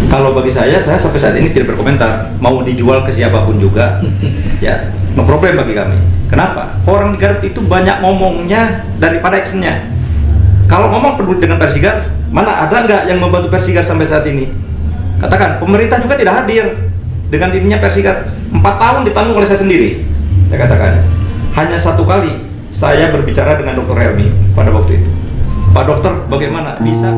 Kalau bagi saya sampai saat ini tidak berkomentar. Mau dijual ke siapapun juga, ya, no problem bagi kami. Kenapa? Orang di Garut itu banyak ngomongnya daripada actionnya. Kalau ngomong peduli dengan Persigar, mana ada nggak yang membantu Persigar sampai saat ini? Katakan, pemerintah juga tidak hadir dengan dirinya Persigar. 4 tahun ditanggung oleh saya sendiri. Saya katakan, hanya 1 kali saya berbicara dengan Dr. Helmi pada waktu itu. Pak Dokter, bagaimana bisa?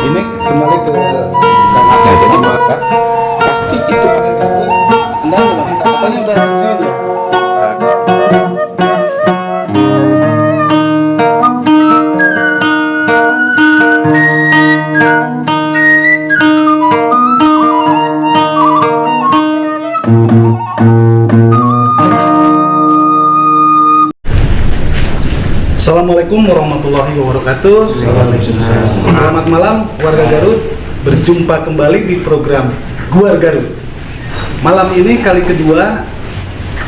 Ini kembali ke Kang Asep jadi maka pasti itu ada gangguan. Anda katanya udah di sini ya. Assalamualaikum warahmatullahi wabarakatuh. Selamat malam warga Garut. Berjumpa kembali di program Guar Garut. Malam ini kali kedua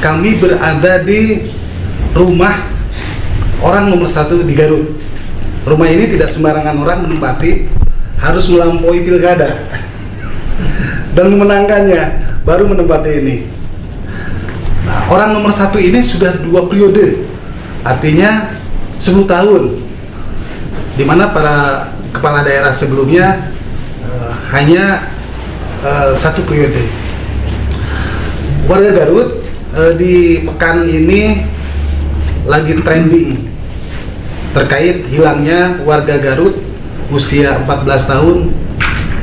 kami berada di rumah orang nomor 1 di Garut. Rumah ini tidak sembarangan orang menempati, harus melampaui pilkada dan memenangkannya baru menempati ini. Nah, orang nomor 1 ini sudah 2 periode, artinya 10 tahun, di mana para kepala daerah sebelumnya hanya 1 periode. Warga Garut di pekan ini lagi trending terkait hilangnya warga Garut usia 14 tahun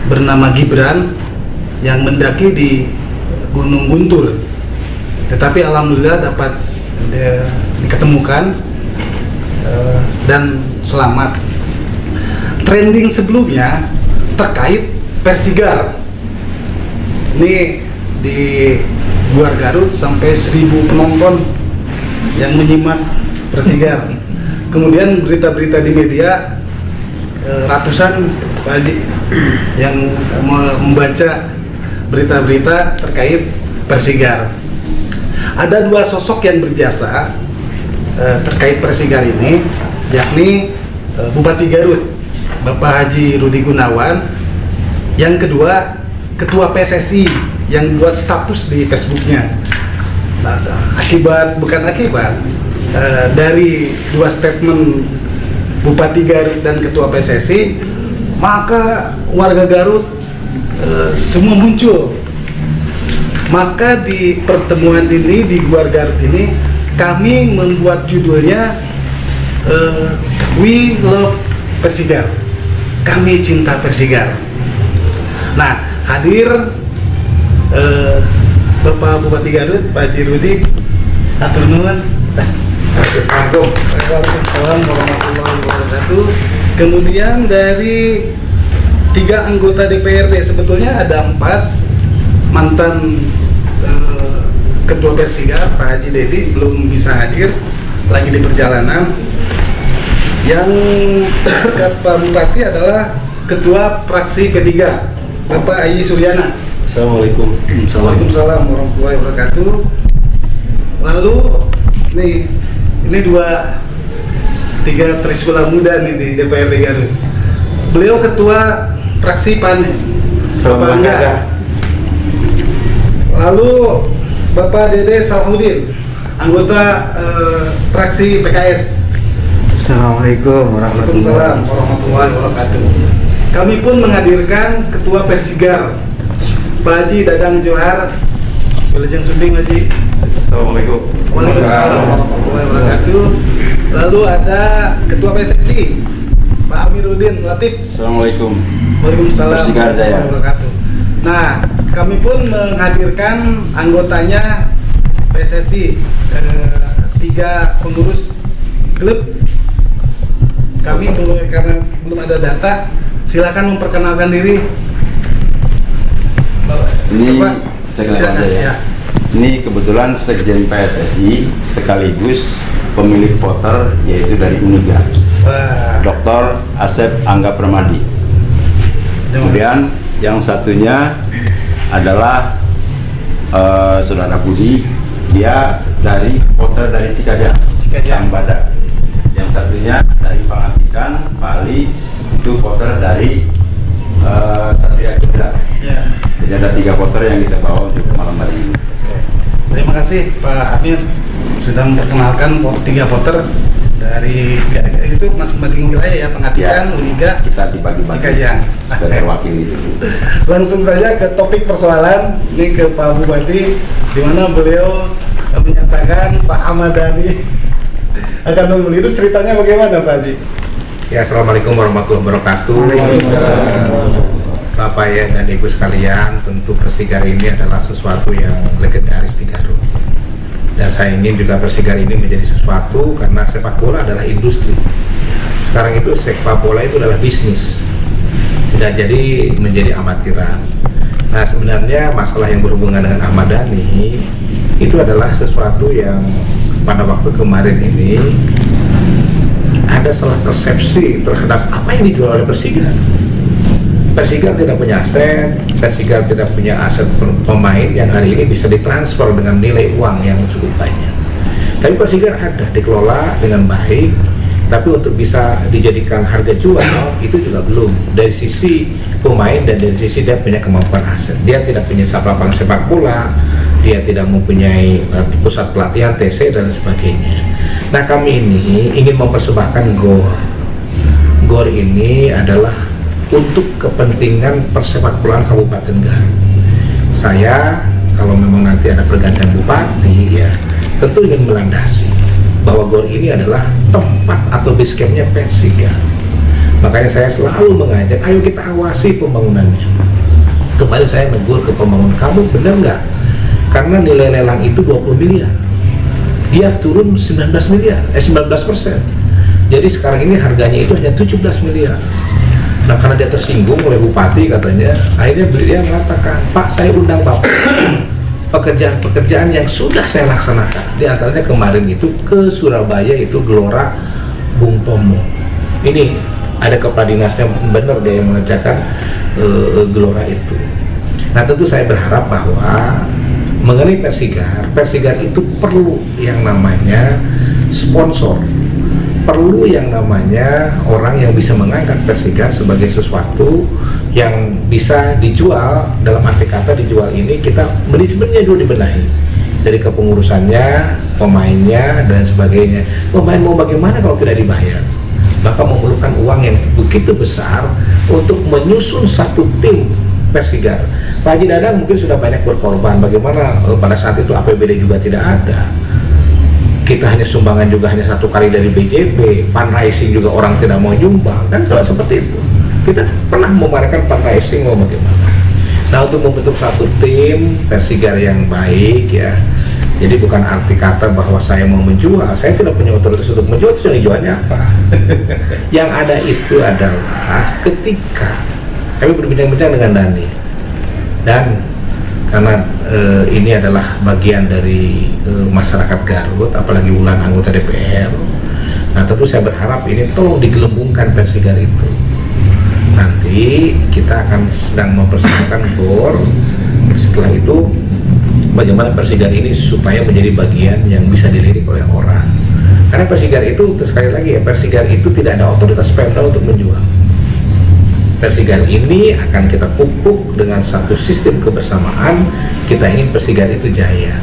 bernama Gibran yang mendaki di Gunung Guntur, tetapi alhamdulillah dapat diketemukan dan selamat. Trending sebelumnya terkait Persigar. Ini di luar Garut sampai 1000 penonton yang menyimak Persigar. Kemudian berita-berita di media ratusan yang membaca berita-berita terkait Persigar. Ada 2 sosok yang berjasa terkait Persigar ini, yakni Bupati Garut Bapak Haji Rudi Gunawan, yang kedua Ketua PSSI yang buat status di Facebooknya. Nah, dari 2 statement Bupati Garut dan Ketua PSSI, maka warga Garut semua muncul. Maka di pertemuan ini di Guar Garut ini kami membuat judulnya We Love Persigar, kami cinta Persigar. Nah, hadir Bapak Bupati Garut, Pak Haji Rudi. Atur nuhun. Waalaikumsalam warahmatullahi wabarakatuh. Kemudian dari 3 anggota DPRD, sebetulnya ada 4 mantan Ketua Persigar, Pak Haji Dedi belum bisa hadir, lagi di perjalanan. Yang dekat Pak Bupati adalah Ketua Fraksi P3, Bapak Haji Suryana. Assalamualaikum. Waalaikumsalam warahmatullahi wabarakatuh. Lalu ini 3 trisula muda nih di DPRD Garut. Beliau Ketua Fraksi PAN, Bapak Angga. Lalu Bapak Dede Salahuddin, anggota fraksi PKS. Assalamualaikum Waalaikumsalam warahmatullahi wabarakatuh. Kami pun menghadirkan Ketua Persigar, Pak Haji Dadang Johar. Wilujeng Sunding Haji. Assalamualaikum. Waalaikumsalam warahmatullahi wabarakatuh. Lalu ada Ketua PSSI, Pak Amiruddin Latif. Assalamualaikum. Waalaikumsalam Persigar Jaya. warahmatullahi wabarakatuh. Nah, kami pun menghadirkan anggotanya PSSI, 3 pengurus klub. Kami karena belum ada data, silakan memperkenalkan diri. Ini Bapak, saya kenalkan aja ya. Ini kebetulan Sekjen PSSI sekaligus pemilik voter, yaitu dari Uniga, Dr. Asep Angga Permadi. Kemudian yang satunya adalah Saudara Budi dia dari voter dari Cikajang, Sang Badak. Yang satunya dari Pangantikan, Bali, itu voter dari Satria Chandra. Ya. Jadi ada 3 voter yang kita bawa untuk malam hari ini. Oke. Terima kasih Pak Amir sudah memperkenalkan 3 voter dari itu masing-masing wilayah ya, Pangantikan, Ya, Uniga, kita dibagi-bagi Cikajang. sudah terwakili itu. Langsung saja ke topik persoalan, ini ke Pak Bupati, di mana beliau menyatakan Pak Ahmad Dhani akan membeli. Itu ceritanya bagaimana Pak Haji? Ya, assalamualaikum warahmatullahi wabarakatuh. Bapak ya dan Ibu sekalian, tentu Persigar ini adalah sesuatu yang legendaris di Garut. Dan saya ingin juga Persigar ini menjadi sesuatu karena sepak bola adalah industri. Sekarang itu sepak bola itu adalah bisnis, tidak jadi menjadi amatiran. Nah, sebenarnya masalah yang berhubungan dengan Ahmad Dhani itu adalah sesuatu yang pada waktu kemarin ini ada salah persepsi terhadap apa yang dijual oleh Persigar. Persigar tidak punya aset, Persigar tidak punya aset pemain yang hari ini bisa ditransfer dengan nilai uang yang cukup banyak. Tapi Persigar ada, dikelola dengan baik, tapi untuk bisa dijadikan harga jual itu juga belum. Dari sisi pemain dan dari sisi dia punya kemampuan aset. Dia tidak punya lapangan sepak bola, dia tidak mempunyai pusat pelatihan, TC dan sebagainya. Nah, kami ini ingin mempersembahkan GOR. GOR ini adalah untuk kepentingan persepak bolaan Kabupaten Garut. Saya kalau memang nanti ada pergantian bupati ya tentu ingin melandasi bahwa GOR ini adalah tempat atau base campnya Persigar. Makanya saya selalu mengajak, ayo kita awasi pembangunannya. Kemarin saya negur ke pembangun, kamu benar nggak? Karena nilai lelang itu 20 miliar, dia turun 19%. Jadi sekarang ini harganya itu hanya 17 miliar. Nah, karena dia tersinggung oleh bupati katanya, akhirnya dia mengatakan, Pak, saya undang Bapak pekerjaan-pekerjaan yang sudah saya laksanakan. Di antaranya kemarin itu ke Surabaya itu Gelora Bung Tomo. Ini ada kepala dinasnya, benar dia yang mengerjakan Gelora itu. Nah, tentu saya berharap bahwa mengenai Persigar itu perlu yang namanya sponsor, perlu yang namanya orang yang bisa mengangkat Persigar sebagai sesuatu yang bisa dijual. Dalam arti kata dijual ini kita sebenarnya dulu dibenahi dari kepengurusannya, pemainnya dan sebagainya. Pemain mau bagaimana kalau tidak dibayar? Maka memerlukan uang yang begitu besar untuk menyusun satu tim Persigar. Pak Haji Dadang mungkin sudah banyak berkorban. Bagaimana pada saat itu APBD juga tidak ada. Kita hanya sumbangan juga hanya 1 kali dari BJB, fundraising juga orang tidak mau nyumbang, kan seperti itu. Kita pernah memamerkan fundraising mau bagaimana. Nah, untuk membentuk satu tim Persigar yang baik ya, jadi bukan arti kata bahwa saya mau menjual, saya tidak punya otoritas untuk menjual, itu yang dijualnya apa? Yang ada itu adalah ketika kami berbincang-bincang dengan Dhani, dan karena ini adalah bagian dari masyarakat Garut, apalagi Wulan anggota DPR. Nah, tentu saya berharap ini tolong digelembungkan Persigar itu. Nanti kita akan sedang mempersiapkan GOR. Setelah itu bagaimana Persigar ini supaya menjadi bagian yang bisa dilirik oleh orang. Karena Persigar itu, sekali lagi ya, Persigar itu tidak ada otoritas Pemda untuk menjual. Persigar ini akan kita pupuk dengan satu sistem kebersamaan. Kita ingin Persigar itu jaya.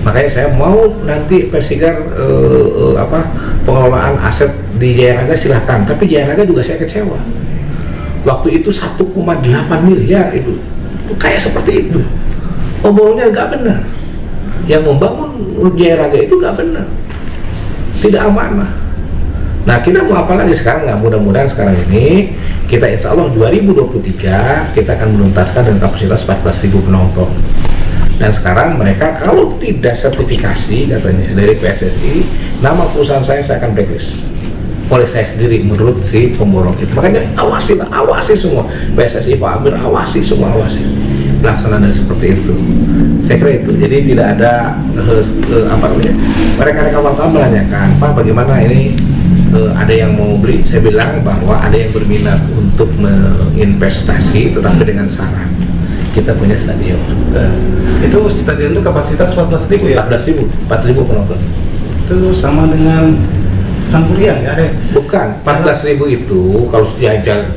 Makanya saya mau nanti Persigar pengelolaan aset di Jaya Raga silahkan, tapi Jaya Raga juga saya kecewa. Waktu itu 1,8 miliar itu kayak seperti itu. Omongnya nggak benar. Yang membangun Jaya Raga itu nggak benar, tidak amanah. Nah, kita mau apa lagi sekarang? Nggak, mudah-mudahan sekarang ini kita insya Allah 2023 kita akan menuntaskan dengan kapasitas 14.000 penonton. Dan sekarang mereka kalau tidak sertifikasi katanya dari PSSI, nama perusahaan saya akan blacklist oleh saya sendiri menurut si pemborong itu. Makanya awasi semua, PSSI, Pak Amir, awasi semua, awasi pelaksanaan seperti itu. Saya kira itu. Jadi tidak ada mereka wartawan menanyakan, Pak, bagaimana ini ada yang mau beli? Saya bilang bahwa ada yang berminat untuk menginvestasi, tetapi dengan syarat kita punya stadion. Itu stadion itu kapasitas 14.000 ya? 4.000 penonton. Itu sama dengan Sangkuriang ya? Bukan, 14.000 itu kalau Jalan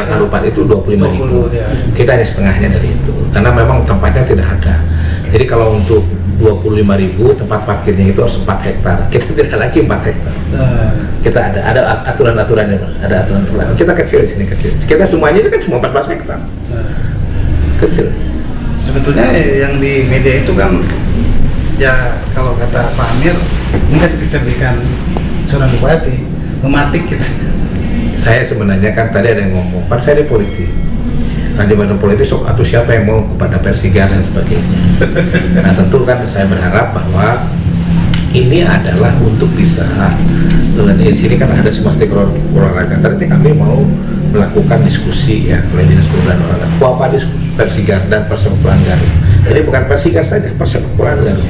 Karupat itu 25.000. 20, ya. Kita hanya setengahnya dari itu, karena memang tempatnya tidak ada. Jadi kalau untuk 25.000 tempat parkirnya itu harus 4 hektar. Kita tidak lagi 4 hektar. Kita ada aturan-aturannya, ada aturan. Kita kecil di sini kecil. Kita semuanya itu kan cuma 14 hektar. Kecil. Sebetulnya yang di media itu kan ya kalau kata Pak Amir ini kan kecerdikan seorang bupati mematik gitu. Saya sebenarnya kan tadi ada yang ngomong, Pak saya di politik. Nah di badan politik sok atau siapa yang mau kepada Persigar dan sebagainya. Nah tentu kan saya berharap bahwa ini adalah untuk bisa di sini kan ada semua stakeholder olahraga. Tadi kami mau melakukan diskusi ya oleh Dinas Pemuda dan Olahraga. Apa diskusi Persigar dan Persekutuan Garut. Jadi bukan Persigar saja, Persekutuan Garut.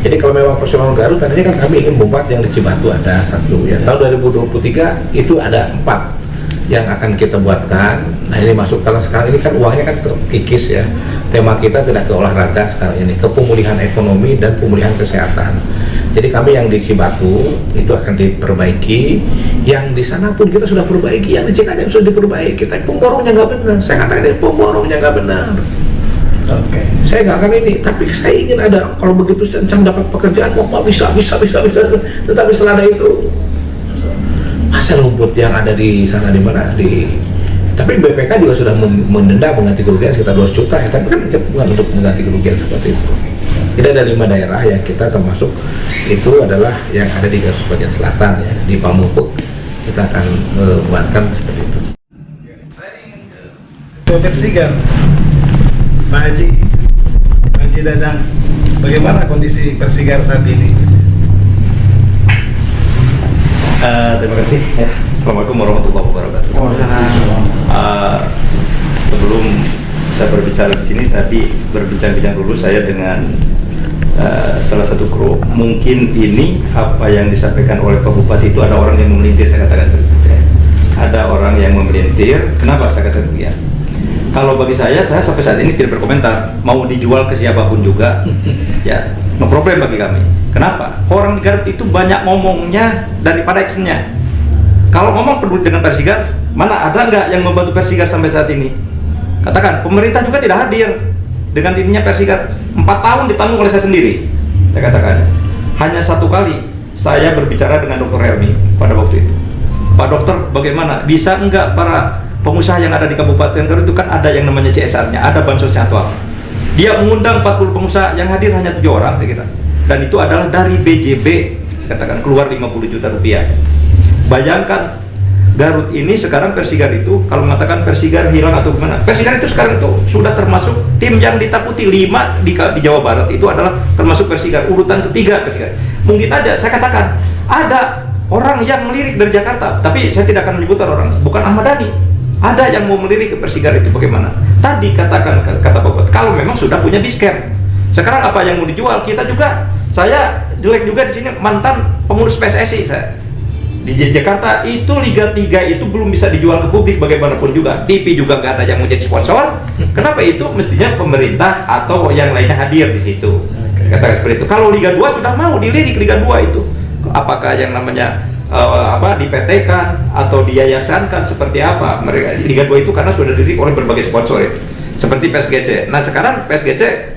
Jadi kalau memang Persekutuan Garut tadinya kan kami ingin membuat yang di Cibatu ada 1 ya. Tahun 2023 itu ada 4 yang akan kita buatkan. Nah ini masuk karena sekarang ini kan uangnya kan terkikis ya. Tema kita tidak ke olahraga sekarang ini, ke pemulihan ekonomi dan pemulihan kesehatan. Jadi kami yang di Cibatu itu akan diperbaiki, yang di sana pun kita sudah perbaiki, yang di Cikarang sudah diperbaiki. Tapi pemborongnya nggak benar. Saya katakan pemborongnya nggak benar. Oke. Saya nggak akan ini, tapi saya ingin ada. Kalau begitu Cang dapat pekerjaan, Pak bisa. Tetapi setelah ada itu masa rumput yang ada di sana di mana tapi BPK juga sudah mendenda mengganti kerugian sekitar 2 juta ya, tapi kan bukan untuk mengganti kerugian seperti itu. Jadi ada 5 daerah yang kita termasuk itu adalah yang ada di Garut bagian selatan ya, di Pamupuk kita akan buatkan seperti itu. Ketua Persigar, Pak Haji Dadang, bagaimana kondisi Persigar saat ini? Terima kasih. Assalamualaikum warahmatullahi wabarakatuh. Sebelum saya berbicara di sini, tadi berbincang-bincang dulu saya dengan salah satu kru. Mungkin ini apa yang disampaikan oleh Pak Bupati itu ada orang yang memelintir, saya katakan seperti itu. Ada orang yang memelintir. Kenapa saya katakan demikian? Kalau bagi saya sampai saat ini tidak berkomentar. Mau dijual ke siapapun juga, ya, no problem bagi kami. Kenapa? Orang di Garut itu banyak ngomongnya daripada actionnya. Kalau ngomong peduli dengan Persigar, mana ada nggak yang membantu Persigar sampai saat ini? Katakan, pemerintah juga tidak hadir dengan dirinya Persigar. 4 tahun ditanggung oleh saya sendiri. Saya katakan, hanya 1 kali saya berbicara dengan Dr. Helmi pada waktu itu. Pak Dokter, bagaimana? Bisa enggak para pengusaha yang ada di Kabupaten Garut itu kan ada yang namanya CSR-nya, ada bansosnya atau apa? Dia mengundang 40 pengusaha, yang hadir hanya 7 orang, saya kira. Dan itu adalah dari BJB, katakan keluar 50 juta rupiah. Bayangkan Garut ini sekarang Persigar itu kalau mengatakan Persigar hilang atau gimana, Persigar itu sekarang itu sudah termasuk tim yang ditakuti 5 di Jawa Barat itu adalah termasuk Persigar, urutan ketiga Persigar. Mungkin aja saya katakan ada orang yang melirik dari Jakarta, tapi saya tidak akan menyebutkan orang, bukan Ahmad Dhani. Ada yang mau melirik ke Persigar itu bagaimana? Tadi katakan kata Bapak, kalau memang sudah punya biscam. Sekarang apa yang mau dijual? Kita juga, saya jelek juga di sini mantan pengurus PSSI saya. Di Jakarta itu Liga 3 itu belum bisa dijual ke publik bagaimanapun juga. TV juga nggak ada yang mau jadi sponsor. Kenapa itu? Mestinya pemerintah atau yang lainnya hadir di situ. Katakan seperti itu. Kalau Liga 2 sudah mau dilirik Liga 2 itu. Apakah yang namanya dipetkan atau diyayasankan seperti apa? Mereka Liga 2 itu karena sudah dilirik oleh berbagai sponsor itu. Seperti PSGC. Nah, sekarang PSGC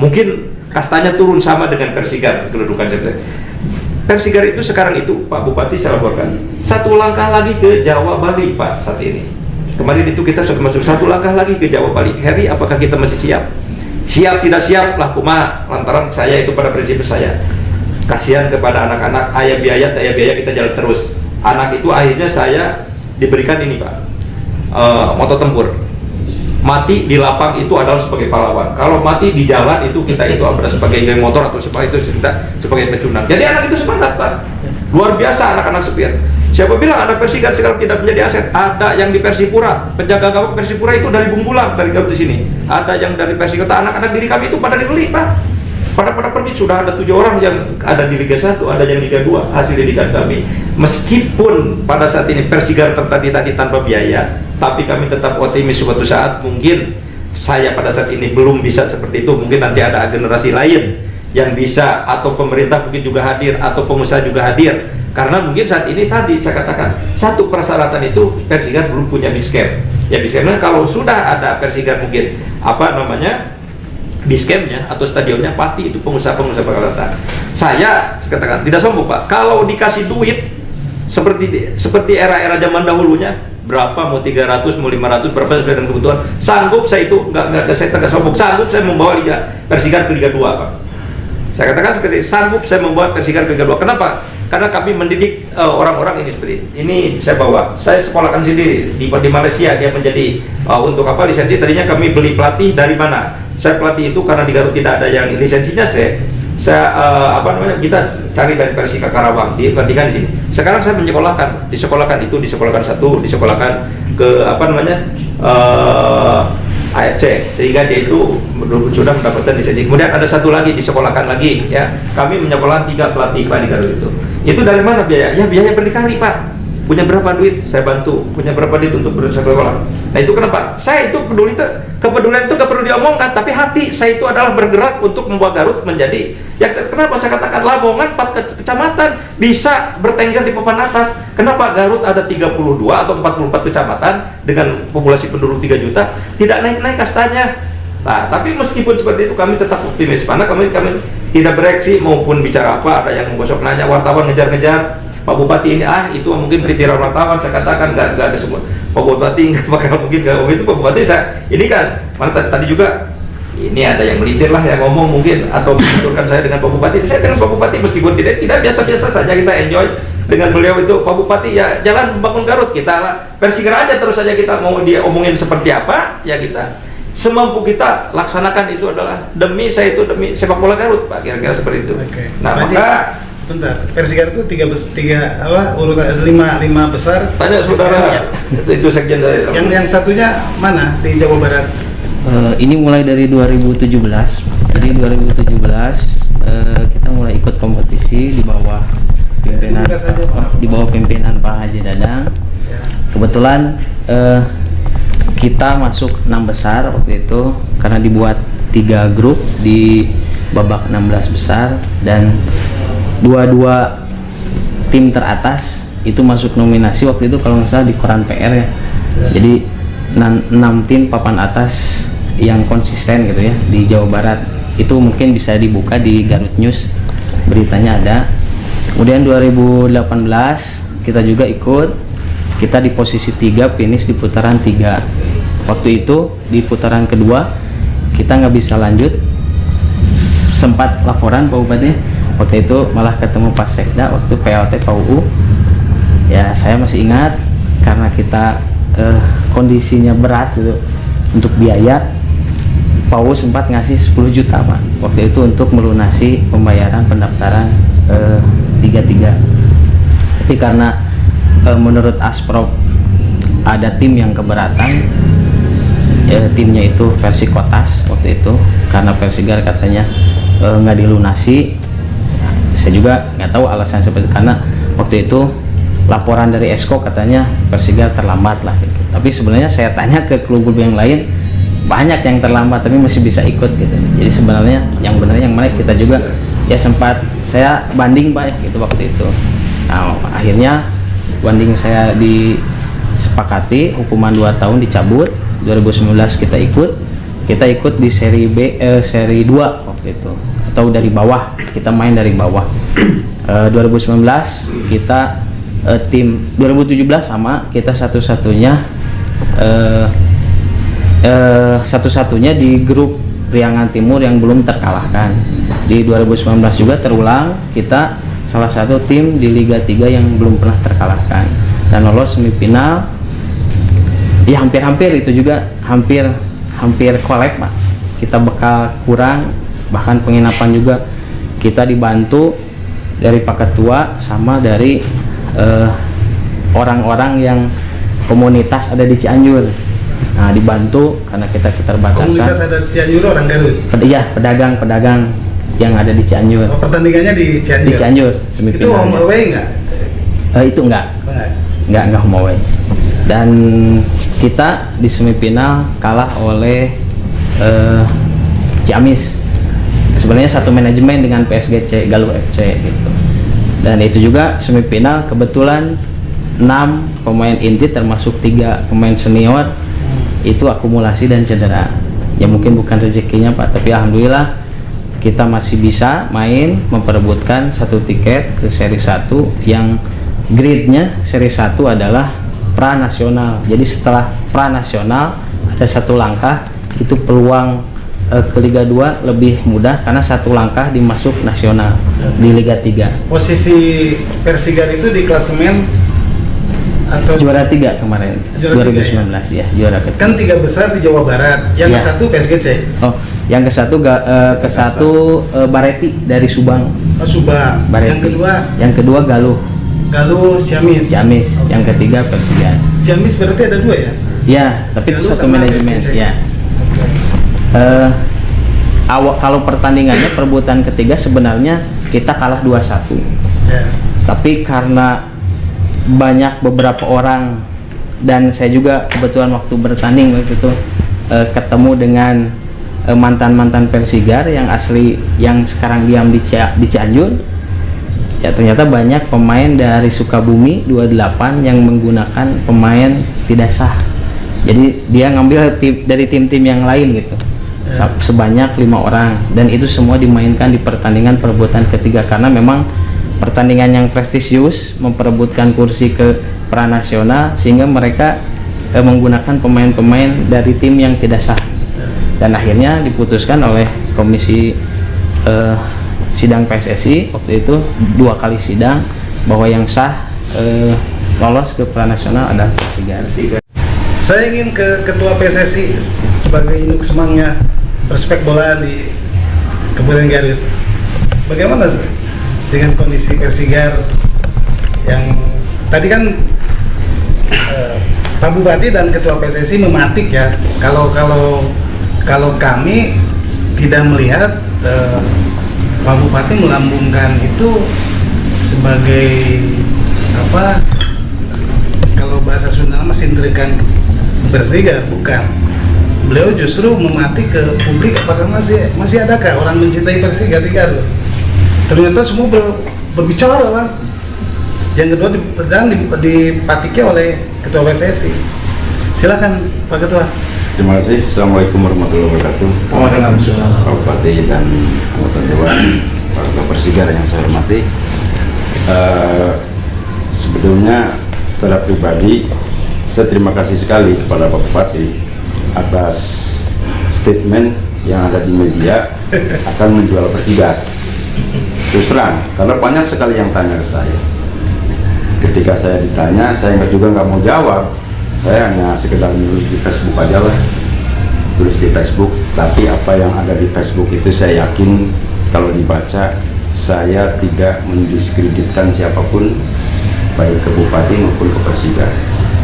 mungkin kastanya turun sama dengan Persigar kedudukan seperti Persigar itu sekarang itu Pak Bupati saya laporkan 1 langkah lagi ke Jawa Bali Pak saat ini. Kemarin itu kita sudah masuk 1 langkah lagi ke Jawa Bali. Heri, apakah kita masih siap? Siap tidak siap lah kuma, lantaran saya itu pada prinsip saya kasihan kepada anak-anak, ayah biaya kita jalan terus. Anak itu akhirnya saya diberikan ini Pak, moto tempur. Mati di lapang itu adalah sebagai pahlawan. Kalau mati di jalan itu kita itu ada sebagai geng motor atau sebagai itu sebagai pecundang. Jadi anak itu semangat Pak, luar biasa anak-anak sepian. Siapa bilang anak Persigar sekarang tidak menjadi aset? Ada yang di Persipura, penjaga gawang Persipura itu dari Bungbulang, dari Garut di sini. Ada yang dari Persikota, anak-anak diri kami itu pada dibeli Pak. Pada pergi sudah ada 7 orang yang ada di Liga 1, ada yang Liga 2 hasil didikan kami. Meskipun pada saat ini Persigar tertati-tati tanpa biaya, tapi kami tetap optimis suatu saat mungkin saya pada saat ini belum bisa seperti itu, mungkin nanti ada generasi lain yang bisa, atau pemerintah mungkin juga hadir, atau pengusaha juga hadir. Karena mungkin saat ini tadi saya katakan satu persyaratan itu Persigar belum punya biscamp. Ya biscampnya kalau sudah ada Persigar mungkin biscampnya atau stadionnya, pasti itu pengusaha-pengusaha bakal datang. Saya katakan tidak sombong Pak, kalau dikasih duit seperti era-era zaman dahulunya, berapa mau 300 mau 500 berapa sesuai dengan kebutuhan, sanggup saya itu, saya tidak sombong, sanggup saya membawa Liga Persigar ke Liga 2 Pak. Saya katakan seperti sanggup saya membawa Persigar ke Liga 2. Kenapa? Karena kami mendidik orang-orang ini seperti ini. Saya bawa, saya sekolahkan sendiri di Malaysia, dia menjadi untuk lisensi. Tadinya kami beli pelatih dari mana? Saya pelatih itu karena di Garut tidak ada yang lisensinya, kita cari dari Persika Karawang, dipelatihkan di sini. Sekarang saya disekolahkan ke AFC, sehingga dia itu sudah mendapatkan lisensi. Kemudian ada satu lagi disekolahkan lagi, ya. Kami menyekolahkan 3 pelatih Pak di Garut itu. Itu dari mana biaya? Ya biaya berdikari Pak. Punya berapa duit saya bantu, punya berapa duit untuk bersekolah. Nah itu kenapa? Saya itu kepedulian itu gak perlu diomongkan, tapi hati saya itu adalah bergerak untuk membawa Garut menjadi kenapa saya katakan Lamongan 4 kecamatan bisa bertengger di papan atas. Kenapa Garut ada 32 atau 44 kecamatan dengan populasi penduduk 3 juta tidak naik-naik kastanya. Nah, tapi meskipun seperti itu kami tetap optimis karena kami tidak bereaksi maupun bicara apa, ada yang menggosok nanya wartawan ngejar-ngejar Pak Bupati ini, itu mungkin kriteria wartawan. Saya katakan nggak ada semua. Pak Bupati nggak bakal mungkin itu Pak Bupati saya ini kan mana tadi juga ini ada yang melintir lah yang ngomong mungkin atau menunturkan saya dengan Pak Bupati. Saya dengan Pak Bupati meskipun tidak biasa-biasa saja, kita enjoy dengan beliau itu. Pak Bupati ya jalan membangun Garut, kita Persigar aja terus saja, kita mau dia omongin seperti apa ya kita semampu kita laksanakan. Itu adalah demi sepak bola Garut Pak, kira-kira seperti itu. Oke. Nah maka sebentar, Persigar itu urutan 5 besar. Tanya saudara, itu sekjen saya. Yang satunya mana di Jawa Barat? Ini mulai dari 2017. Jadi 2017 kita mulai ikut kompetisi di bawah pimpinan Pak Haji Dadang. Ya. Kebetulan kita masuk 6 besar waktu itu karena dibuat 3 grup di babak 16 besar, dan 2 tim teratas itu masuk nominasi waktu itu kalau nggak salah di koran PR ya. Jadi 6 tim papan atas yang konsisten gitu ya di Jawa Barat. Itu mungkin bisa dibuka di Garut News, beritanya ada. Kemudian 2018 kita juga ikut, kita di posisi 3, finish di putaran 3. Waktu itu di putaran kedua kita nggak bisa lanjut, sempat laporan Pak Bupati. Waktu itu malah ketemu Pak Sekda waktu PLT PUU. Ya saya masih ingat karena kita kondisinya berat gitu untuk biaya. PAU sempat ngasih 10 juta Pak waktu itu untuk melunasi pembayaran pendaftaran Liga 3. Tapi karena menurut Asprop ada tim yang keberatan, timnya itu Persikotas waktu itu, karena Persigar katanya nggak dilunasi. Saya juga nggak tahu alasan seperti, karena waktu itu laporan dari Esko katanya Persigar terlambat lah gitu. Tapi sebenarnya saya tanya ke klub-klub yang lain, banyak yang terlambat tapi masih bisa ikut gitu. Jadi sebenarnya yang benar yang mana, kita juga ya sempat saya banding Pak gitu waktu itu. Nah, akhirnya banding saya disepakati, hukuman 2 tahun dicabut. 2019 kita ikut di seri seri 2 waktu itu, atau dari bawah, kita main dari bawah. 2019 kita tim 2017 sama, kita satu-satunya di grup Priangan Timur yang belum terkalahkan. Di 2019 juga terulang, kita salah satu tim di Liga 3 yang belum pernah terkalahkan dan lolos semifinal. Ya hampir-hampir itu juga, hampir kolek Pak. Kita bekal kurang, bahkan penginapan juga kita dibantu dari Pak Ketua sama dari orang-orang yang komunitas ada di Cianjur. Nah, dibantu karena kita keterbatasan. Komunitas ada di Cianjur orang Garut? Iya, pedagang yang ada di Cianjur. Oh, pertandingannya di Cianjur? Di Cianjur, semifinal. Itu home away nggak? Itu enggak home away. Dan kita di semifinal kalah oleh Ciamis. Sebenarnya satu manajemen dengan PSGC Galuh FC gitu. Dan itu juga semifinal kebetulan 6 pemain inti termasuk 3 pemain senior itu akumulasi dan cedera. Ya mungkin bukan rezekinya Pak, tapi alhamdulillah kita masih bisa main memperebutkan satu tiket ke seri 1 yang gridnya seri 1 adalah pranasional. Jadi setelah pranasional ada satu langkah, itu peluang ke Liga 2 lebih mudah karena satu langkah dimasuk nasional di Liga 3. Posisi Persigar itu di klasemen atau Juara 3 kemarin, Juara 2019 ya, juara ketiga. kan 3 besar di Jawa Barat, yang Ya. satu PSGC. Oh, yang ke satu Bareti dari Subang. Subang. Bareti. Yang kedua Galuh Galuh Ciamis. Ciamis. Yang ketiga Persigar. Ciamis berarti ada 2 ya? Ya, tapi itu Galuh satu sama manajemen PSGC. ya. Kalau pertandingannya perebutan ketiga sebenarnya kita kalah 2-1. Ya. Tapi karena banyak beberapa orang dan saya juga kebetulan waktu bertanding waktu itu ketemu dengan mantan-mantan Persigar yang asli yang sekarang diam di Cianjur. Ya ternyata banyak pemain dari Sukabumi 28 yang menggunakan pemain tidak sah. Jadi dia ngambil dari tim-tim yang lain gitu. Sebanyak 5 orang dan itu semua dimainkan di pertandingan perebutan ketiga karena memang pertandingan yang prestisius memperebutkan kursi ke pranasional sehingga mereka menggunakan pemain-pemain dari tim yang tidak sah dan akhirnya diputuskan oleh komisi sidang PSSI waktu itu 2 kali sidang bahwa yang sah lolos ke pranasional adalah Persigar. Saya ingin ke Ketua PSSI sebagai induk semangnya perspek bola di Kabupaten Garut. Bagaimana dengan kondisi Persigar yang tadi kan Pak Bupati dan Ketua PSSI mematik ya, kalau kami tidak melihat Pak Bupati melambungkan itu sebagai apa, kalau bahasa Sunda masih sindrikan Persigar, bukan. Beliau justru mematik ke publik apakah masih adakah orang mencintai Persigar di Garut. Ternyata semua berbicara kan. Yang kedua dipatiki oleh Ketua PSSI. Silakan Pak Ketua. Terima kasih. Assalamualaikum warahmatullahi wabarakatuh. Waalaikumsalam. Pak Bupati dan anggota Dewan, Pak Ketua Persigar yang saya hormati. Sebetulnya secara pribadi saya terima kasih sekali kepada Pak Bupati atas statement yang ada di media akan menjual Persigar. Terus terang, karena banyak sekali yang tanya ke saya. Ketika saya ditanya, saya juga nggak mau jawab. Saya hanya sekedar nulis di Facebook aja lah, tulis di Facebook. Tapi apa yang ada di Facebook itu saya yakin kalau dibaca, saya tidak mendiskreditkan siapapun, baik ke Bupati maupun ke Persigar.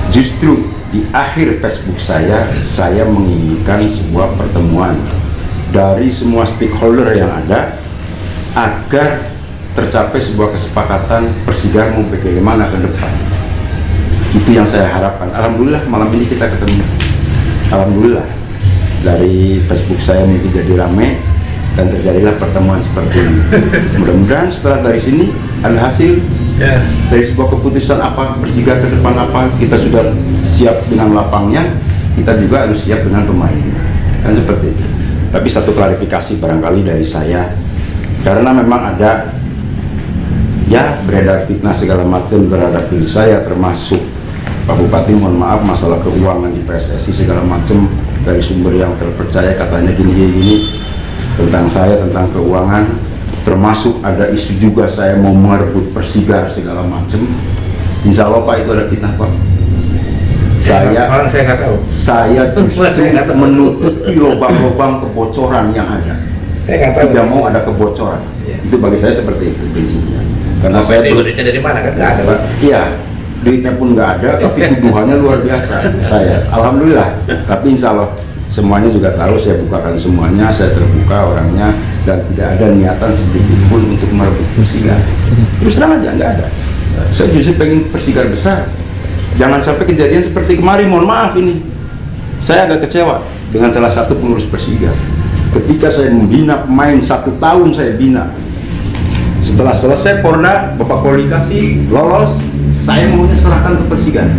Justru di akhir Facebook saya menginginkan sebuah pertemuan dari semua stakeholder yang ada agar tercapai sebuah kesepakatan Persigar mau bagaimana ke depan. Itu yang saya harapkan. Alhamdulillah malam ini kita ketemu. Alhamdulillah dari Facebook saya mungkin jadi ramai dan terjadilah pertemuan seperti ini. Mudah-mudahan setelah dari sini ada hasil dari sebuah keputusan apa Persigar ke depan apa, kita sudah siap dengan lapangnya, kita juga harus siap dengan pemainnya, kan seperti itu. Tapi satu klarifikasi barangkali dari saya, karena memang ada ya beredar fitnah segala macam terhadap diri saya, termasuk Pak Bupati mohon maaf masalah keuangan di PSSI segala macam dari sumber yang terpercaya katanya gini tentang saya, tentang keuangan, termasuk ada isu juga saya mau merebut Persigar segala macam. Insya Allah Pak itu ada fitnah Pak. Saya nggak tahu. Saya justru menutupi lubang-lubang kebocoran yang ada. Saya nggak tahu. Tidak mau ada kebocoran. Itu bagi saya seperti itu prinsipnya. Karena Saya duitnya dari mana kan nggak ada Pak. Iya, duitnya pun nggak ada, tapi tuduhannya luar biasa. Saya, alhamdulillah. Tapi insya Allah semuanya juga tahu, saya bukakan semuanya, saya terbuka orangnya dan tidak ada niatan sedikit pun untuk merebut Persigar. Terus terang aja nggak ada. Saya justru pengen Persigar besar. Jangan sampai kejadian seperti kemarin. Mohon maaf ini, saya agak kecewa. dengan salah satu pengurus Persigar. Ketika saya membina pemain 1 tahun saya bina. Setelah selesai Porda, Bapak Poli kasih lolos, saya maunya serahkan ke Persigar.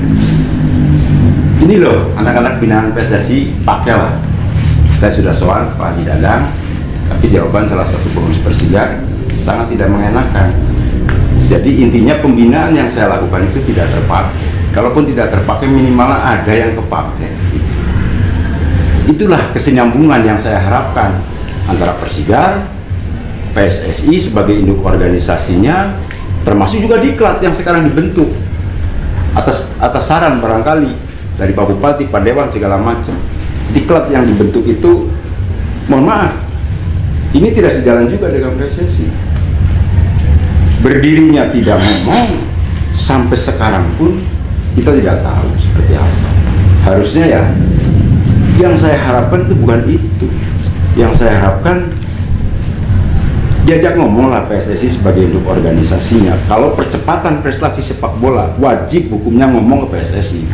Ini loh anak-anak binaan PSSI, pakailah. Saya sudah soal Pak Haji Dadang, tapi jawaban salah satu pengurus Persigar sangat tidak mengenakan. Jadi intinya pembinaan yang saya lakukan itu tidak terpakai. Kalaupun tidak terpakai, minimal ada yang kepakai. Itulah kesinambungan yang saya harapkan antara Persigar, PSSI sebagai induk organisasinya, termasuk juga Diklat yang sekarang dibentuk atas saran barangkali dari Pak Bupati, Pak Dewan segala macam. Diklat yang dibentuk itu, mohon maaf, ini tidak sejalan juga dengan PSSI. Berdirinya tidak ngomong, sampai sekarang pun kita tidak tahu seperti apa. Harusnya ya, yang saya harapkan itu bukan itu. Yang saya harapkan diajak ngomong lah PSSI sebagai induk organisasinya. Kalau percepatan prestasi sepak bola, wajib hukumnya ngomong ke PSSI.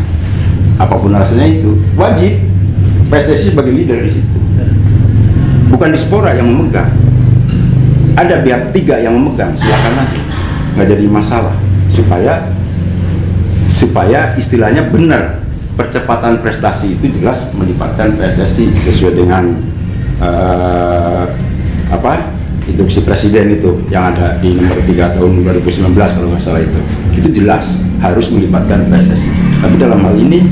Apapun alasannya itu, wajib. PSSI sebagai leader di situ. Bukan Dispora yang memegang. Ada pihak ketiga yang memegang, silakan aja, nggak jadi masalah. Supaya istilahnya benar, percepatan prestasi itu jelas melibatkan PSSI sesuai dengan instruksi presiden itu yang ada di nomor 3 tahun 2019 kalau nggak salah itu jelas harus melibatkan PSSI. Tapi dalam hal ini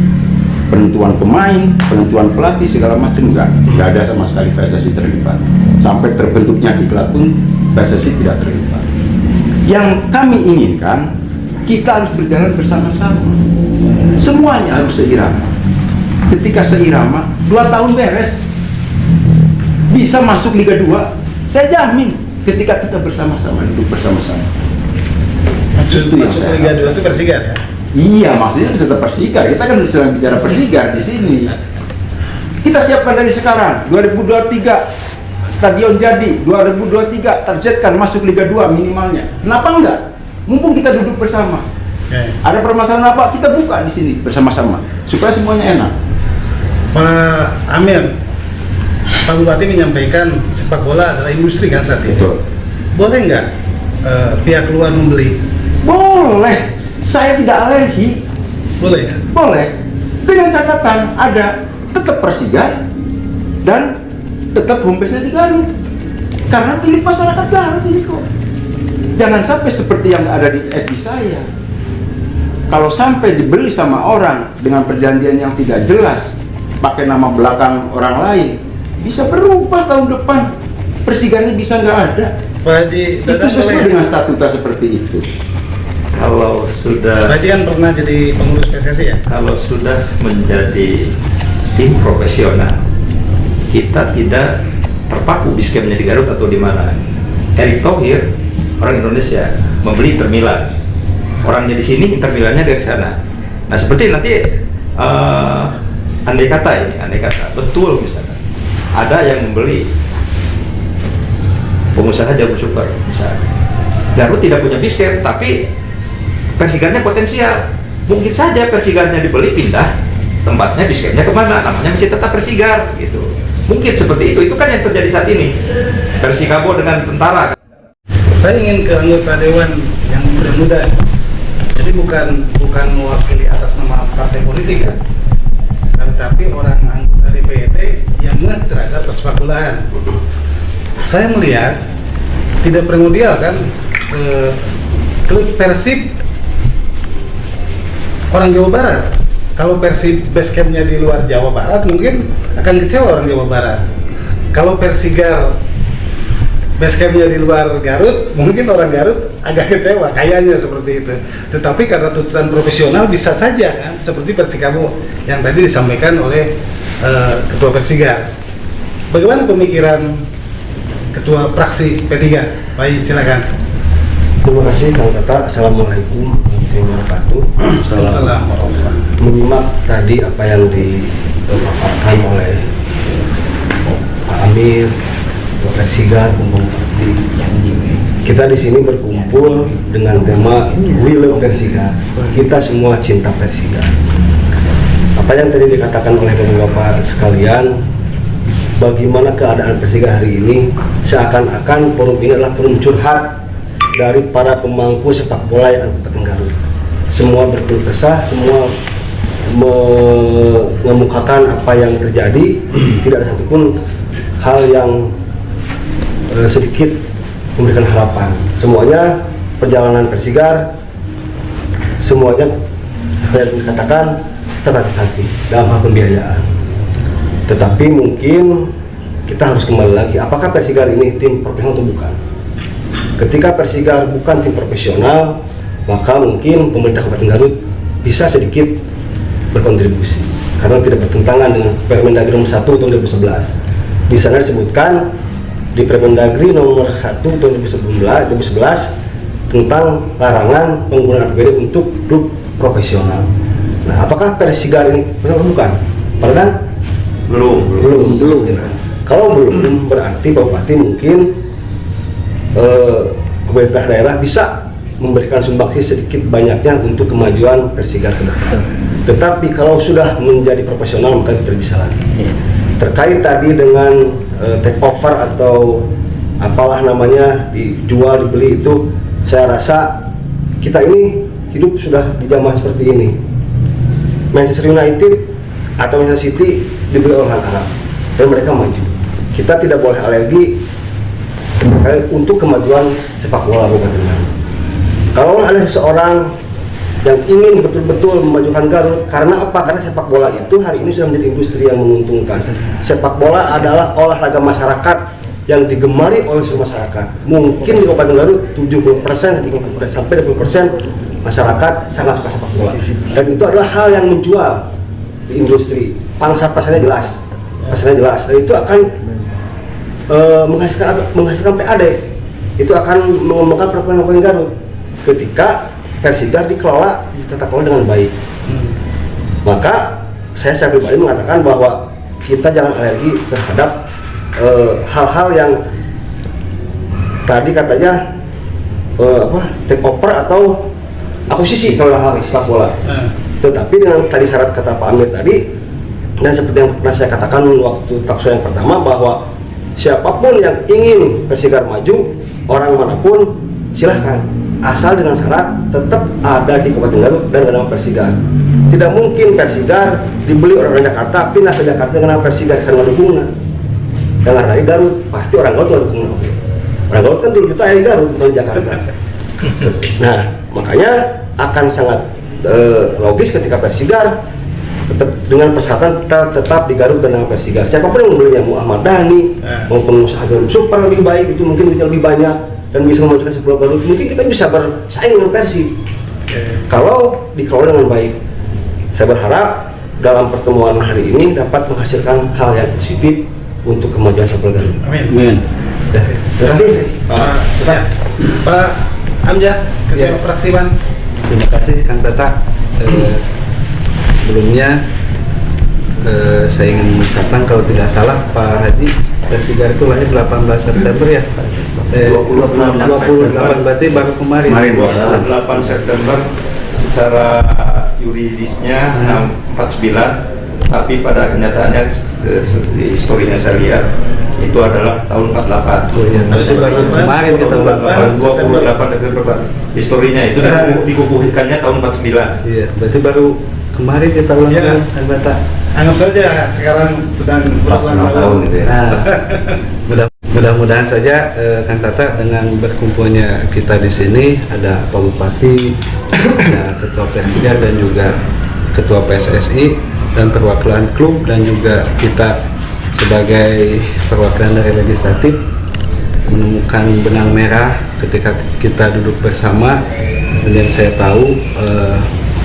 penentuan pemain, penentuan pelatih segala macam nggak ada sama sekali PSSI terlibat. Sampai terbentuknya Diklat pun PSSI tidak terlibat. Yang kami inginkan, kita harus berjalan bersama-sama. Semuanya harus seirama. Ketika seirama, 2 tahun beres, bisa masuk Liga 2. Saya jamin ketika kita bersama-sama, duduk bersama-sama. Maksud masuk Liga 2 itu Persigar ya? Iya, maksudnya tetap Persigar. Kita kan sedang bicara Persigar di sini. Kita siapkan dari sekarang. 2023 stadion jadi. 2023 targetkan masuk Liga 2 minimalnya. Kenapa enggak? Mumpung kita duduk bersama. Ada permasalahan apa? Kita buka di sini bersama-sama supaya semuanya enak. Pak Amir, Pak Bupati menyampaikan sepak bola adalah industri kan saat ini. Betul. Boleh nggak pihak luar membeli? Boleh. Saya tidak alergi. Boleh ya? Boleh. Dengan catatan ada tetap Persigar dan tetap home base-nya di Garut. Karena milik masyarakat Garut ini kok. Jangan sampai seperti yang ada di FB saya. Kalau sampai dibeli sama orang dengan perjanjian yang tidak jelas, pakai nama belakang orang lain, bisa berubah tahun depan. Persigarnya bisa nggak ada. Pak Haji, itu sesuai dengan statuta seperti itu. Kalau sudah, Pak Haji kan pernah jadi pengurus PSSI ya? kalau sudah menjadi tim profesional, kita tidak terpaku biskemnya di Garut atau di mana. Erick Thohir, orang Indonesia, membeli Inter Milan. Orangnya di sini, Inter Milannya dari sana. Nah, seperti nanti andai kata betul misalnya ada yang membeli pengusaha Jagung Super misalnya. Garut tidak punya biskem, tapi Persigarnya potensial. Mungkin saja Persigarnya dibeli, pindah tempatnya, biskemnya kemana, namanya masih tetap Persigar gitu. Mungkin seperti itu kan yang terjadi saat ini. Persikabo dengan tentara. Saya ingin ke anggota dewan yang muda. Jadi bukan mewakili atas nama partai politik ya, tapi orang anggota DPRD yang ngeh terhadap persepak bolaan. Saya melihat tidak primordial kan klub Persib orang Jawa Barat. Kalau Persib base camp-nya di luar Jawa Barat mungkin akan kecewa orang Jawa Barat. Kalau Persigar base camp-nya di luar Garut, mungkin orang Garut agak kecewa, kayaknya seperti itu. Tetapi karena tuntutan profesional bisa saja kan, seperti Persikabo yang tadi disampaikan oleh Ketua Persigar. Bagaimana pemikiran Ketua Praksi P3? Baik, silakan. Terima kasih Kang Tata. Assalamualaikum warahmatullahi wabarakatuh. Assalamualaikum warahmatullahi wabarakatuh. Menyimak tadi apa yang dipaparkan oleh Pak Amir, Ketua Persigar, Bupati. Kita di sini berkumpul dengan tema We Love Persigar. Kita semua cinta Persigar. apa yang tadi dikatakan oleh Bapak sekalian, bagaimana keadaan Persija hari ini, seakan-akan forum ini adalah forum curhat dari para pemangku sepak bola yang ada di Kabupaten Garut. Semua berkeluh kesah, semua mengemukakan apa yang terjadi, tidak ada satupun hal yang sedikit memberikan harapan. Semuanya perjalanan Persigar, semuanya yang dikatakan terhati-hati dalam hal pembiayaan. Tetapi mungkin kita harus kembali lagi, apakah Persigar ini tim profesional atau bukan? Ketika Persigar bukan tim profesional, maka mungkin pemerintah Kabupaten Garut bisa sedikit berkontribusi karena tidak bertentangan dengan Permendagri nomor 1 tahun 2011. Di sana disebutkan di Permendagri nomor 1 tahun 2011 tentang larangan penggunaan APBD untuk klub profesional. Nah, apakah Persigar ini bukan? Pernah? Belum. Kalau belum, berarti Pak Bupati mungkin pemerintah daerah bisa memberikan sumbangsi sedikit banyaknya untuk kemajuan Persigar ke depan. Tetapi kalau sudah menjadi profesional maka kita bisa lagi. Terkait tadi dengan take over atau apalah namanya, dijual dibeli, itu saya rasa kita ini hidup sudah di zaman seperti ini. Manchester United atau Manchester City dibeli oleh orang Arab dan mereka maju. Kita tidak boleh alergi untuk kemajuan sepak bola Kabupaten Garut. Kalau ada seseorang yang ingin betul-betul memajukan Garut, karena apa? Karena sepak bola itu hari ini sudah menjadi industri yang menguntungkan. Sepak bola adalah olahraga masyarakat yang digemari oleh seluruh masyarakat. Mungkin di Kabupaten Garut 70% sampai 20% masyarakat sangat suka sepak bola. Dan itu adalah hal yang menjual di industri. Pangsa pasarnya jelas, dan itu akan menghasilkan PAD. Itu akan mengembangkan perekonomian Garut ketika Persigar dikelola, ditata kelola dengan baik. Maka saya secara pribadi mengatakan bahwa kita jangan alergi terhadap hal-hal yang tadi katanya take over atau akuisisi kalau hal sepak bola. Tetapi dengan tadi syarat kata Pak Amir tadi, dan seperti yang pernah saya katakan waktu talkshow yang pertama, bahwa siapapun yang ingin Persigar maju, orang manapun silahkan, asal dengan syarat tetap ada di Kabupaten Garut dan dengan nama Persigar. Tidak mungkin Persigar dibeli orang Jakarta, pindah ke Jakarta dengan nama Persigar, sana dukungan. Dengan dari Garut, pasti orang Garut dukungan. Orang Garut kan 7 juta di Garut, bukan Jakarta. Nah, makanya akan sangat logis ketika Persigar tetap dengan persyaratan tetap di Garut dan nama Persigar. Siapapun yang membelinya, mau Ahmad Dhani, mau pengusaha Garut Super lebih baik, itu mungkin lebih banyak dan bisa memajukan sebuah Garut, mungkin kita bisa bersaing dengan Persib kalau dikelola dengan baik. Saya berharap dalam pertemuan hari ini dapat menghasilkan hal yang positif untuk kemajuan sepak bola Garut. Amin. Terima kasih Pak Amjad, Ketua Fraksi Ban. Terima kasih Kang Tata. Sebelumnya saya ingin mengucapkan kalau tidak salah Pak Haji, Persigar itu lahir 18 September ya. 28 berarti baru kemarin. 28 September secara yuridisnya 49, tapi pada kenyataannya historinya saya lihat itu adalah tahun 48. Oh iya, berarti baru kemarin kita 28 September historinya itu dikukuhkannya tahun 49. Iya, berarti baru kemarin kita ulang tahun Kang Tata. Anggap saja sekarang sedang berulang tahun gitu ya. Mudah-mudahan saja Kang Tata, dengan berkumpulnya kita di sini ada Pak Bupati, ada Ketua Persigar dan juga Ketua PSSI dan perwakilan klub dan juga kita sebagai perwakilan dari legislatif menemukan benang merah ketika kita duduk bersama. Dan yang saya tahu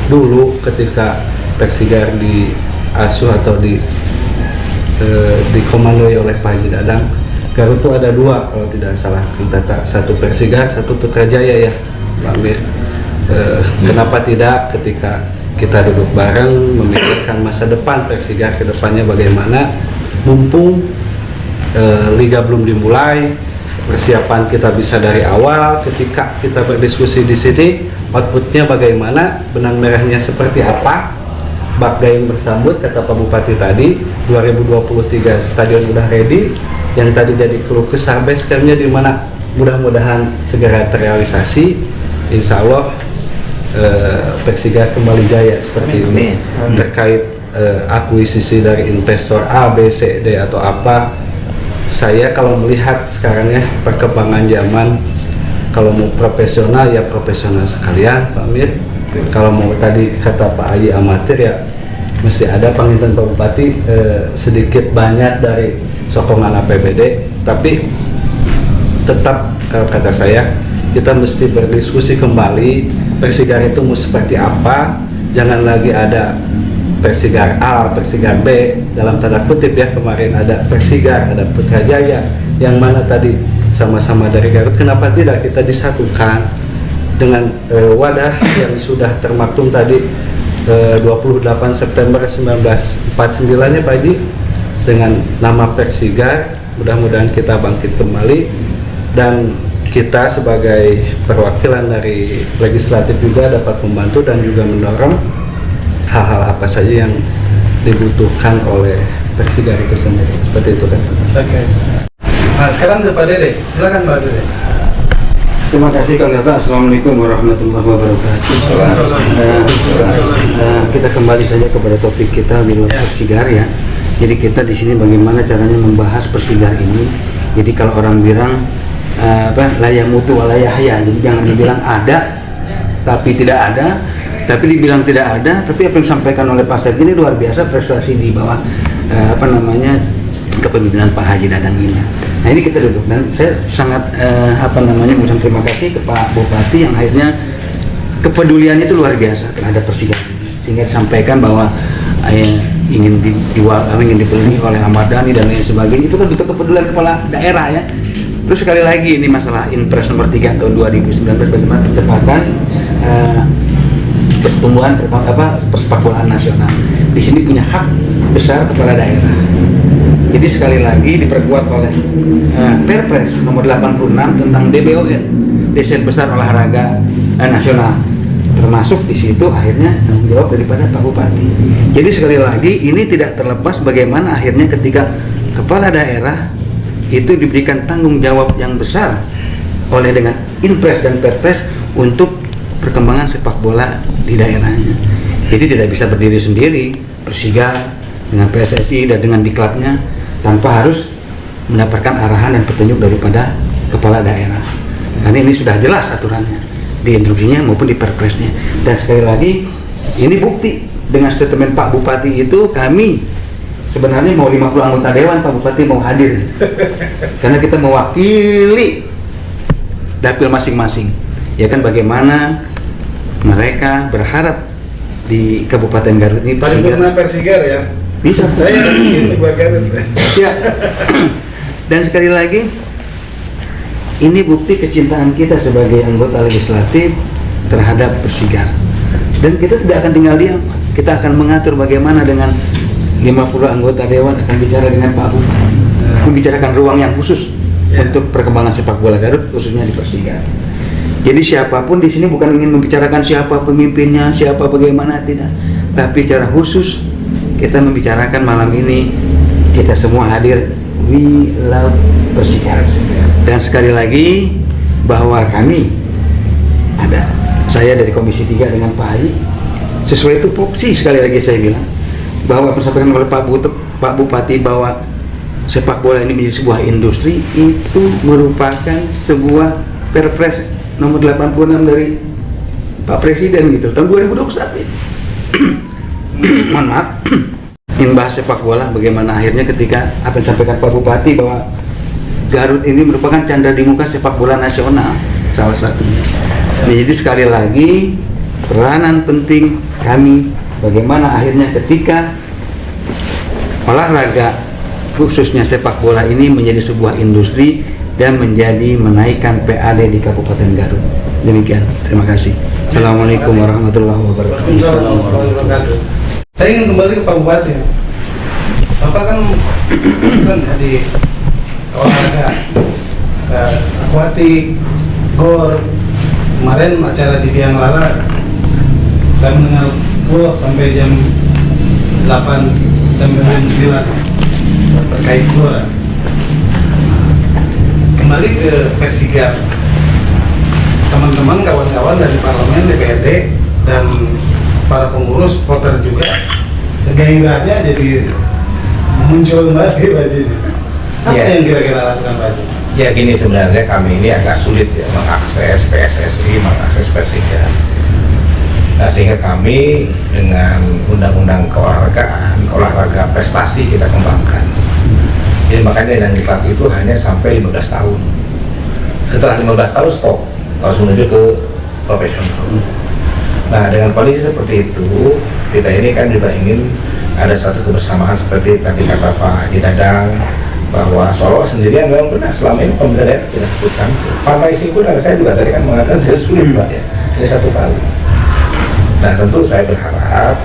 dulu ketika Persigar diasuh atau dikomandoi oleh Pak Haji Dadang, Garut itu ada 2 kalau tidak salah Kang Tata, satu Persigar, satu Putrajaya ya Pak Amir. Kenapa tidak ketika kita duduk bareng memikirkan masa depan Persigar ke depannya bagaimana, mumpung liga belum dimulai, persiapan kita bisa dari awal. Ketika kita berdiskusi di sini, outputnya bagaimana, benang merahnya seperti apa, bak gayung bersambut kata Pak Bupati tadi. 2023 stadion udah ready. Yang tadi jadi keluh kesah basecampnya di mana, mudah-mudahan segera terrealisasi. Insya Allah Persija kembali jaya seperti ini. Terkait akuisisi dari investor A, B, C, D atau apa, saya kalau melihat sekarang ya perkembangan zaman, kalau mau profesional ya profesional sekalian Pak Amir. Kalau mau tadi kata Pak Ayi amatir ya mesti ada panginten Pak Bupati, sedikit banyak dari sokongan APBD, tapi tetap kalau kata saya kita mesti berdiskusi kembali Persigar itu mau seperti apa. Jangan lagi ada Persigar A, Persigar B, dalam tanda kutip ya, kemarin ada Persigar, ada Putrajaya, yang mana tadi sama-sama dari Garut. Kenapa tidak kita disatukan dengan wadah yang sudah termaktum tadi 28 September 1949 ya Pak Haji, dengan nama Persigar. Mudah-mudahan kita bangkit kembali, dan kita sebagai perwakilan dari legislatif juga dapat membantu dan juga mendorong hal-hal apa saja yang dibutuhkan oleh Persigar itu sendiri. Seperti itu kan. Oke. Nah sekarang ke Pak Dede, silakan Pak Dede. Terima kasih Kang Tata. Assalamualaikum warahmatullahi wabarakatuh. Kita kembali saja kepada topik kita di luar Persigar ya. Jadi kita di sini bagaimana caranya membahas Persigar ini. Jadi kalau orang bilang laya mutu walaya haya, jadi jangan dibilang ada tapi tidak ada, tapi dibilang tidak ada tapi apa yang disampaikan oleh Pak Seth ini luar biasa, prestasi di bawah kepemimpinan Pak Haji Dadang ini. Nah ini kita duduk dan saya sangat mengucapkan terima kasih ke Pak Bupati yang akhirnya kepedulian itu luar biasa terhadap Persigar, sehingga disampaikan bahwa ingin dibeli oleh Ahmad Dhani dan lain sebagainya. Itu kan bentuk kepedulian kepala daerah ya. Terus sekali lagi ini masalah Inpres nomor 3 tahun 2019 bagaimana percepatan pertumbuhan persepak bolaan nasional. Di sini punya hak besar kepala daerah. Jadi sekali lagi diperkuat oleh Perpres nomor 86 tentang DBON, Desain Besar Olahraga Nasional. Termasuk di situ akhirnya tanggung jawab daripada Pak Bupati. Jadi sekali lagi ini tidak terlepas bagaimana akhirnya ketika kepala daerah itu diberikan tanggung jawab yang besar oleh dengan Inpres dan Perpres untuk perkembangan sepak bola di daerahnya. Jadi tidak bisa berdiri sendiri Persigar dengan PSSI dan dengan diklabnya tanpa harus mendapatkan arahan dan petunjuk daripada kepala daerah. Karena ini sudah jelas aturannya di instruksinya maupun di Perpresnya. Dan sekali lagi ini bukti dengan statement Pak Bupati itu, kami sebenarnya mau 50 anggota dewan Pak Bupati mau hadir karena kita mewakili dapil masing-masing ya kan, bagaimana mereka berharap di Kabupaten Garut ini paripurna Persigar ya bisa saya ingin buat Garut ya. Dan sekali lagi ini bukti kecintaan kita sebagai anggota legislatif terhadap Persigar, dan kita tidak akan tinggal diam. Kita akan mengatur bagaimana dengan 50 anggota dewan akan bicara dengan Pak Bupati, membicarakan ruang yang khusus untuk perkembangan sepak bola Garut khususnya di Persigar. Jadi siapapun di sini bukan ingin membicarakan siapa pemimpinnya, siapa bagaimana, tidak. Tapi secara khusus kita membicarakan malam ini kita semua hadir, we love Persigar. Dan sekali lagi bahwa kami ada, saya dari Komisi 3 dengan Pak Haji, sesuai tupoksi sekali lagi saya bilang bahwa disampaikan oleh Pak Bupati bahwa sepak bola ini menjadi sebuah industri, itu merupakan sebuah Perpres nomor 86 dari Pak Presiden gitu tahun 2021 ini. Mohon maaf, ingin bahas sepak bola bagaimana akhirnya ketika apa yang disampaikan Pak Bupati bahwa Garut ini merupakan canda di muka sepak bola nasional salah satunya. Jadi sekali lagi peranan penting kami bagaimana akhirnya ketika olahraga khususnya sepak bola ini menjadi sebuah industri dan menjadi menaikkan PAD di Kabupaten Garut. Demikian, terima kasih. Assalamualaikum warahmatullahi wabarakatuh. Saya ingin kembali ke Pak Bupati. Bapak kan pesan ya di olahraga, akuatik, gor. Kemarin acara di Biang Lala saya mendengar sampai jam sampai 9 terkait Gelora. Kembali ke Persigar, teman-teman kawan-kawan dari parlemen, DPRD dan para pengurus voter juga gairahnya jadi muncul kembali Pak Haji. Apa Ya. yang kira-kira lakukan Pak Haji? Ya gini, sebenarnya kami ini agak sulit ya mengakses PSSI, mengakses Persigar. Nah, sehingga kami dengan undang-undang keolahragaan, olahraga prestasi kita kembangkan. Jadi makanya yang diklat itu hanya sampai 15 tahun. Setelah 15 tahun stop, harus menuju ke profesional. Nah, dengan kondisi seperti itu, kita ini kan juga ingin ada satu kebersamaan seperti tadi kata Pak Haji Dadang, bahwa Solo sendirian memang benar selama ini pemerintah daerah tidak sebutkan. Pantai Singkun saya juga tadi kan mengatakan tidak sulit Pak ya, ini satu kali. Nah, tentu saya berharap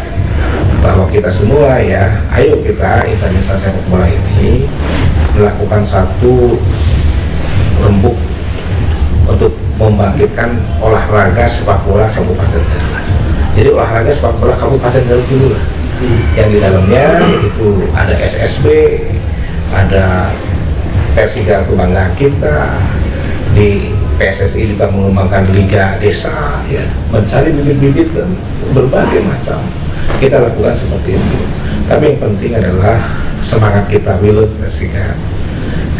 bahwa kita semua ya, ayo kita insan-insan sepak bola ini melakukan satu rembuk untuk membangkitkan olahraga sepak bola Kabupaten Garut. Jadi olahraga sepak bola Kabupaten Garut dulu lah. Yang di dalamnya itu ada SSB, ada Persigar kebanggaan kita, di PSSI juga mengembangkan Liga Desa, ya, mencari bibit-bibit dan berbagai macam. Kita lakukan seperti itu. Tapi yang penting adalah semangat kita Wilut Persigar.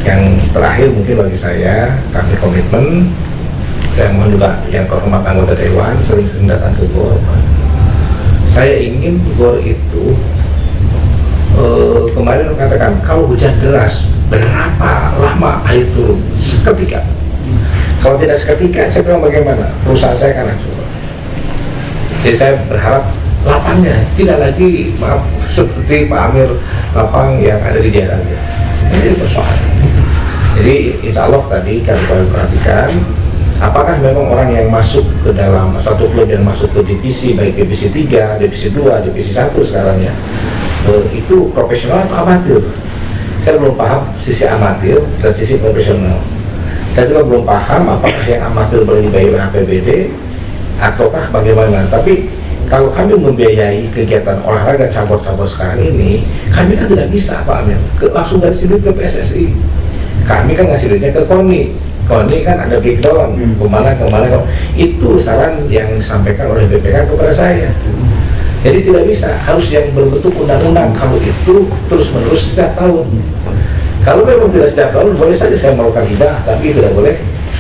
Yang terakhir mungkin bagi saya, kami komitmen. Saya mohon juga yang terhormat anggota Dewan sering-sering datang ke GOR. Saya ingin GOR itu kemarin mengatakan kalau hujan deras berapa lama air turun? Seketika. Kalau tidak seketika, saya bilang bagaimana? Perusahaan saya akan hancur. Jadi saya berharap lapangnya tidak lagi maaf seperti Pak Amir lapang yang ada di daerahnya. Ini persoalan. Jadi insya Allah tadi kami perhatikan apakah memang orang yang masuk ke dalam satu klub yang masuk ke divisi, baik divisi 3, divisi 2, divisi 1 sekarang ya, itu profesional atau amatir? Saya belum paham sisi amatir dan sisi profesional. Saya juga belum paham apakah yang amatir boleh dibayar APBD ataukah bagaimana. Tapi kalau kami membiayai kegiatan olahraga cabur-cabur sekarang ini, kami kan tidak bisa Pak Amir langsung dari sini ke PSSI. Kami kan ngasih duitnya ke KONI. KONI kan ada breakdown, kemana. Itu saran yang disampaikan oleh BPK kepada saya. Jadi tidak bisa, harus yang berbentuk undang-undang. Kalau itu terus-menerus setiap tahun. Kalau memang tidak setiap tahun, boleh saja saya melakukan hibah, tapi tidak boleh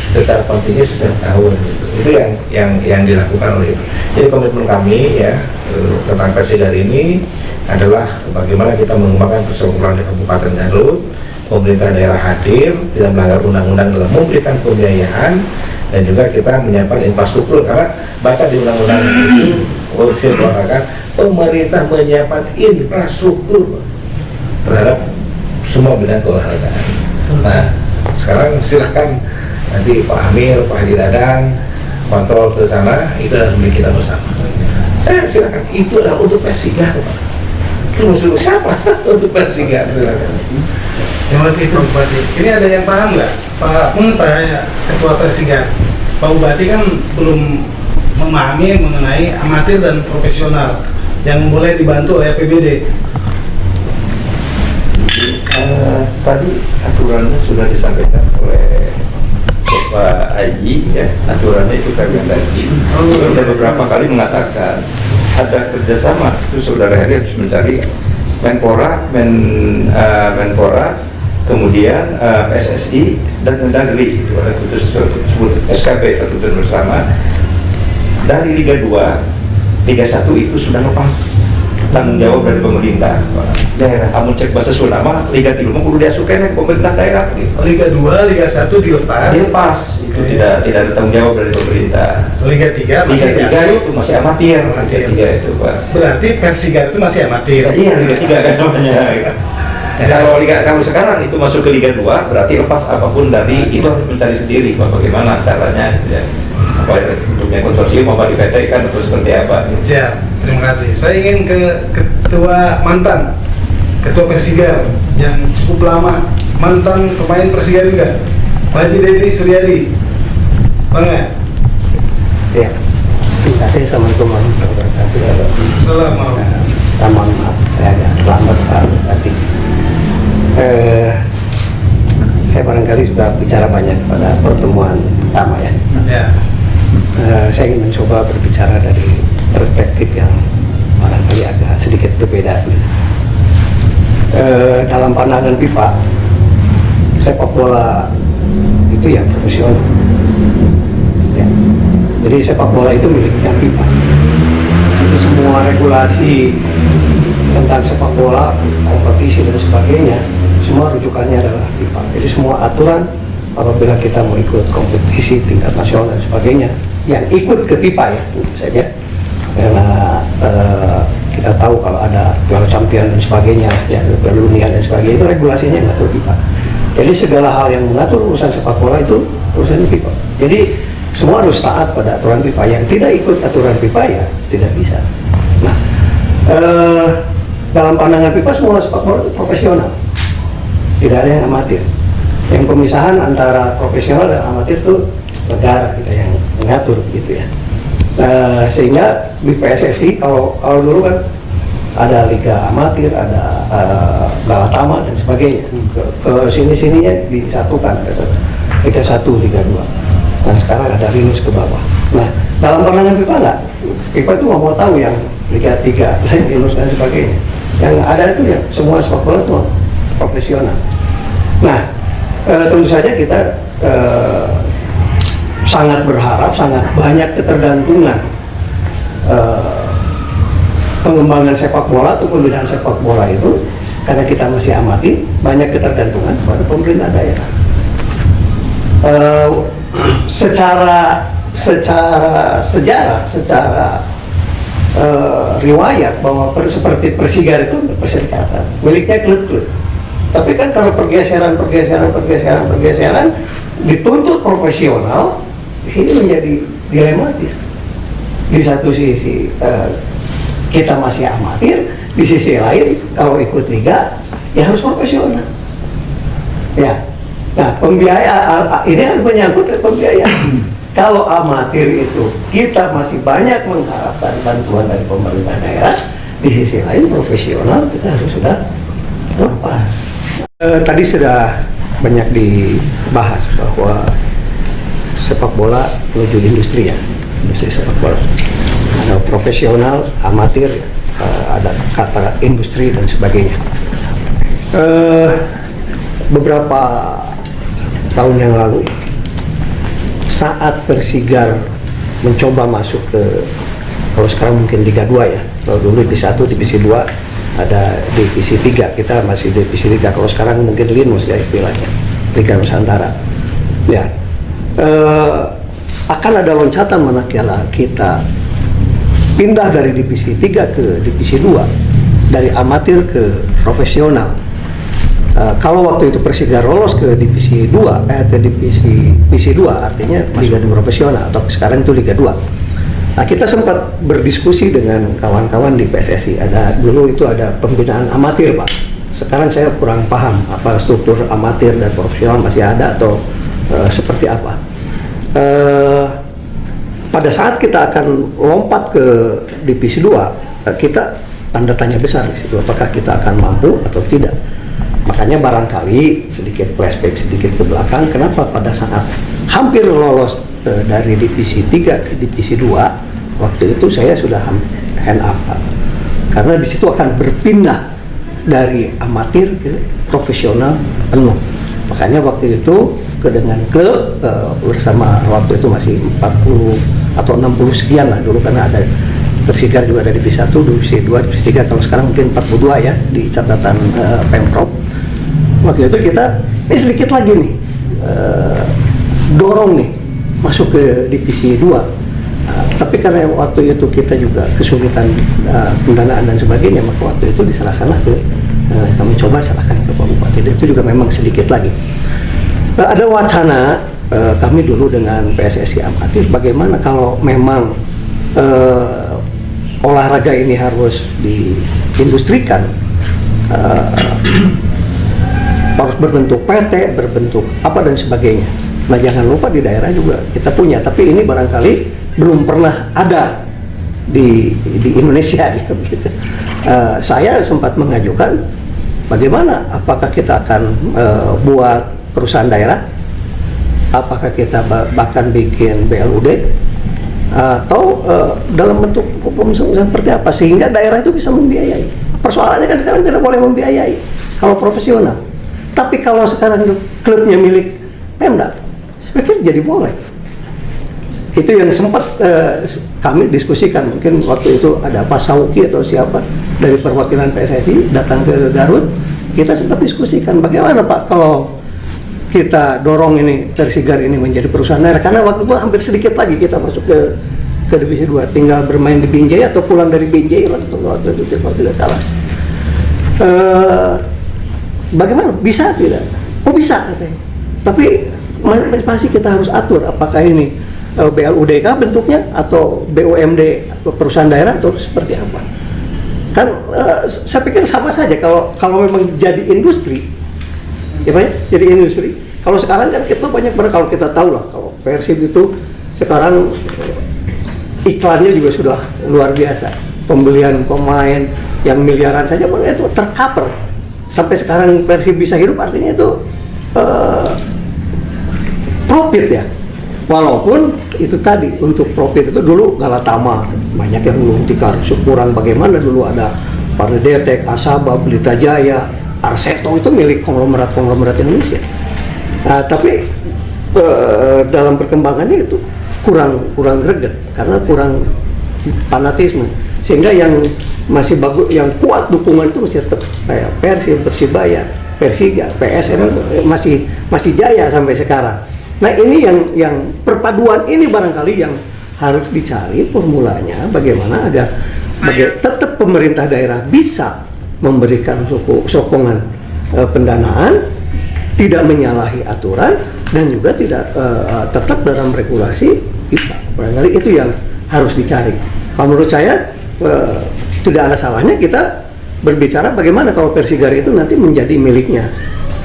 secara kontinu setiap tahun. Itu yang dilakukan oleh itu. Jadi komitmen kami ya tentang Persigar ini adalah bagaimana kita mengembangkan persepak bola di Kabupaten Garut. Pemerintah daerah hadir, tidak melanggar undang-undang dalam memberikan pembiayaan, dan juga kita menyiapkan infrastruktur, karena baca di undang-undang itu unsur olahraga, pemerintah menyiapkan infrastruktur terhadap semua bidang keolahragaan. Nah, sekarang silahkan nanti Pak Amir, Pak Haji Dadang kontrol ke sana, itu adalah milik kita bersama. Saya silakan, itu adalah untuk Persigar, Pak. Terus siapa untuk Persigar? Silakan. Terima kasih Pak Bupati. Ini ada yang paham nggak? Pak Ketua Persigar, Pak Bupati kan belum memahami mengenai amatir dan profesional yang boleh dibantu oleh APBD. Tadi aturannya sudah disampaikan oleh Pak Haji ya, aturannya itu kami lagi. Sudah beberapa kali mengatakan ada kerjasama, itu saudara Heri harus mencari Menpora, kemudian PSSI dan Mendagri, itu ada disebut SKP, keputusan bersama. Dari Liga 2, Liga 1 itu sudah lepas tanggung jawab dari pemerintah daerah. Kamu cek bahasa Sunda mah Liga 3 mah kudu diasukeun ke pemerintah daerah. Liga 2, Liga 1 dilepas. Dilepas, itu tidak ada tanggung jawab dari pemerintah. Liga 3 masih Liga 3 itu masih amatir. Liga 3 itu Pak. Berarti Persigar itu masih amatir. Iya, Liga 3 kan namanya. Kalau sekarang itu masuk ke Liga 2, berarti lepas apapun dari itu harus mencari sendiri Pak, bagaimana caranya ya. Apa bentuknya konsorsium, apa di PT kan atau seperti apa. Siap, terima kasih. Saya ingin ke mantan Ketua Persigar yang cukup lama, mantan pemain Persigar juga, Pak Haji Deddy Suryadi. Bangga? Ya, terima kasih. Assalamualaikum warahmatullahi wabarakatuh. Assalamualaikum. Mohon maaf, saya saya ingin mencoba berbicara dari perspektif yang barangkali agak sedikit berbeda. Dalam pandangan pipa, sepak bola itu yang profesional. Ya. Jadi sepak bola itu miliknya pipa. Jadi semua regulasi tentang sepak bola, kompetisi dan sebagainya, semua rujukannya adalah pipa. Jadi semua aturan apabila kita mau ikut kompetisi tingkat nasional dan sebagainya, yang ikut ke pipa ya tentu saja. Karena kita tahu kalau ada Piala Champion dan sebagainya, ya Piala Dunia dan sebagainya, itu regulasinya mengatur pipa. Jadi segala hal yang mengatur urusan sepak bola itu urusan pipa. Jadi semua harus taat pada aturan pipa. Yang tidak ikut aturan pipa ya tidak bisa. Nah, dalam pandangan pipa semua sepak bola itu profesional, tidak ada yang amatir. Yang pemisahan antara profesional dan amatir itu negara kita yang mengatur gitu ya. Sehingga di PSSI kalau dulu kan ada liga amatir, ada Galatama dan sebagainya. Ke sininya disatukan Liga 1, Liga 2. Nah sekarang ada Linus ke bawah. Nah dalam pandangan FIFA nggak, FIFA itu nggak mau tahu yang Liga 3, Linus dan sebagainya. Yang ada itu ya semua sepak bola itu profesional. Nah tentu saja kita sangat berharap, sangat banyak ketergantungan pengembangan sepak bola atau pembinaan sepak bola itu, karena kita masih amati, banyak ketergantungan pada pemerintah daerah. Secara sejarah, secara riwayat bahwa seperti Persigar itu perserikatan miliknya klub-klub. Tapi kan kalau pergeseran dituntut profesional, di sini menjadi dilematis. Di satu sisi kita masih amatir, di sisi lain kalau ikut liga ya harus profesional. Ya, nah pembiayaan ini kan menyangkut pembiayaan. Kalau amatir itu kita masih banyak mengharapkan bantuan dari pemerintah daerah, di sisi lain profesional kita harus sudah lepas. Tadi sudah banyak dibahas bahwa sepak bola menuju industri ya, industri sepak bola. Ada profesional, amatir, ada kata industri dan sebagainya. Beberapa tahun yang lalu, saat Persigar mencoba masuk ke, kalau sekarang mungkin Liga 2 ya, kalau dulu Divisi 1, Divisi 2, ada Divisi 3, kita masih Divisi 3, kalau sekarang mungkin Linus ya istilahnya, Liga Nusantara. Ya, akan ada loncatan manakala kita pindah dari Divisi 3 ke Divisi 2, dari amatir ke profesional. Kalau waktu itu Persigar lolos ke Divisi 2, ke Divisi 2 artinya Liga 2 profesional, atau sekarang itu Liga 2. Nah, kita sempat berdiskusi dengan kawan-kawan di PSSI. Dulu itu ada pembinaan amatir, Pak. Sekarang saya kurang paham apa struktur amatir dan profesional masih ada atau seperti apa. Pada saat kita akan lompat ke Divisi 2, kita tanda tanya besar di situ, apakah kita akan mampu atau tidak. Makanya barangkali sedikit flashback sedikit ke belakang, kenapa pada saat hampir lolos dari Divisi 3 ke Divisi 2, waktu itu saya sudah hand up, Pak. Karena di situ akan berpindah dari amatir ke profesional penuh. Makanya waktu itu dengan klub bersama, waktu itu masih 40 atau 60 sekian lah dulu, karena ada Persigar juga ada Divisi 1, Divisi 2, Divisi 3, kalau sekarang mungkin 42 ya di catatan Pemprov. Waktu itu kita ini sedikit lagi nih dorong nih masuk ke Divisi 2. Tapi karena waktu itu kita juga kesulitan pendanaan dan sebagainya, maka waktu itu diserahkanlah ke kami coba serahkan ke Pak Bupati. Dan itu juga memang sedikit lagi. Ada wacana kami dulu dengan PSSI amatir, bagaimana kalau memang olahraga ini harus diindustrikan, harus berbentuk PT, berbentuk apa dan sebagainya. Nah jangan lupa di daerah juga kita punya, tapi ini barangkali belum pernah ada di Indonesia ya begitu. Saya sempat mengajukan bagaimana, apakah kita akan buat perusahaan daerah, apakah kita bahkan bikin BLUD, atau dalam bentuk pemisahan seperti apa sehingga daerah itu bisa membiayai. Persoalannya kan sekarang tidak boleh membiayai kalau profesional. Tapi kalau sekarang klubnya milik Pemda, saya pikir jadi boleh. Itu yang sempat kami diskusikan, mungkin waktu itu ada Pak Sauki atau siapa dari perwakilan PSSI datang ke Garut, kita sempat diskusikan bagaimana Pak kalau kita dorong ini Persigar ini menjadi perusahaan daerah, karena waktu itu hampir sedikit lagi kita masuk ke divisi 2, tinggal bermain di Binjai atau pulang dari Binjai lah waktu itu kalau tidak salah. Bagaimana? Bisa tidak? Oh bisa katanya. Tapi masih kita harus atur apakah ini BLUDK bentuknya atau BUMD atau perusahaan daerah atau seperti apa. Kan saya pikir sama saja kalau memang jadi industri, ya Pak ya, jadi industri. Kalau sekarang kan kita banyak kalau kita tahu lah kalau Persib itu sekarang iklannya juga sudah luar biasa. Pembelian pemain yang miliaran saja itu tercover. Sampai sekarang Persib bisa hidup artinya itu profit ya. Walaupun itu tadi untuk profit itu dulu Galatama banyak yang belum tikar syukuran bagaimana dulu ada Pardetek, Asaba, Pelita Jaya, Arseto itu milik konglomerat Indonesia. Tapi dalam perkembangannya itu kurang greget karena kurang fanatisme, sehingga yang masih bagus, yang kuat dukungan itu masih tetap kayak Persib, Persibaya, Persija, PSM masih jaya sampai sekarang. Nah ini yang perpaduan ini barangkali yang harus dicari formulanya bagaimana agar tetap pemerintah daerah bisa memberikan sokongan pendanaan, tidak menyalahi aturan dan juga tidak tetap dalam regulasi kita. Barangkali itu yang harus dicari. Kalau menurut saya tidak ada salahnya kita berbicara bagaimana kalau Persigar itu nanti menjadi miliknya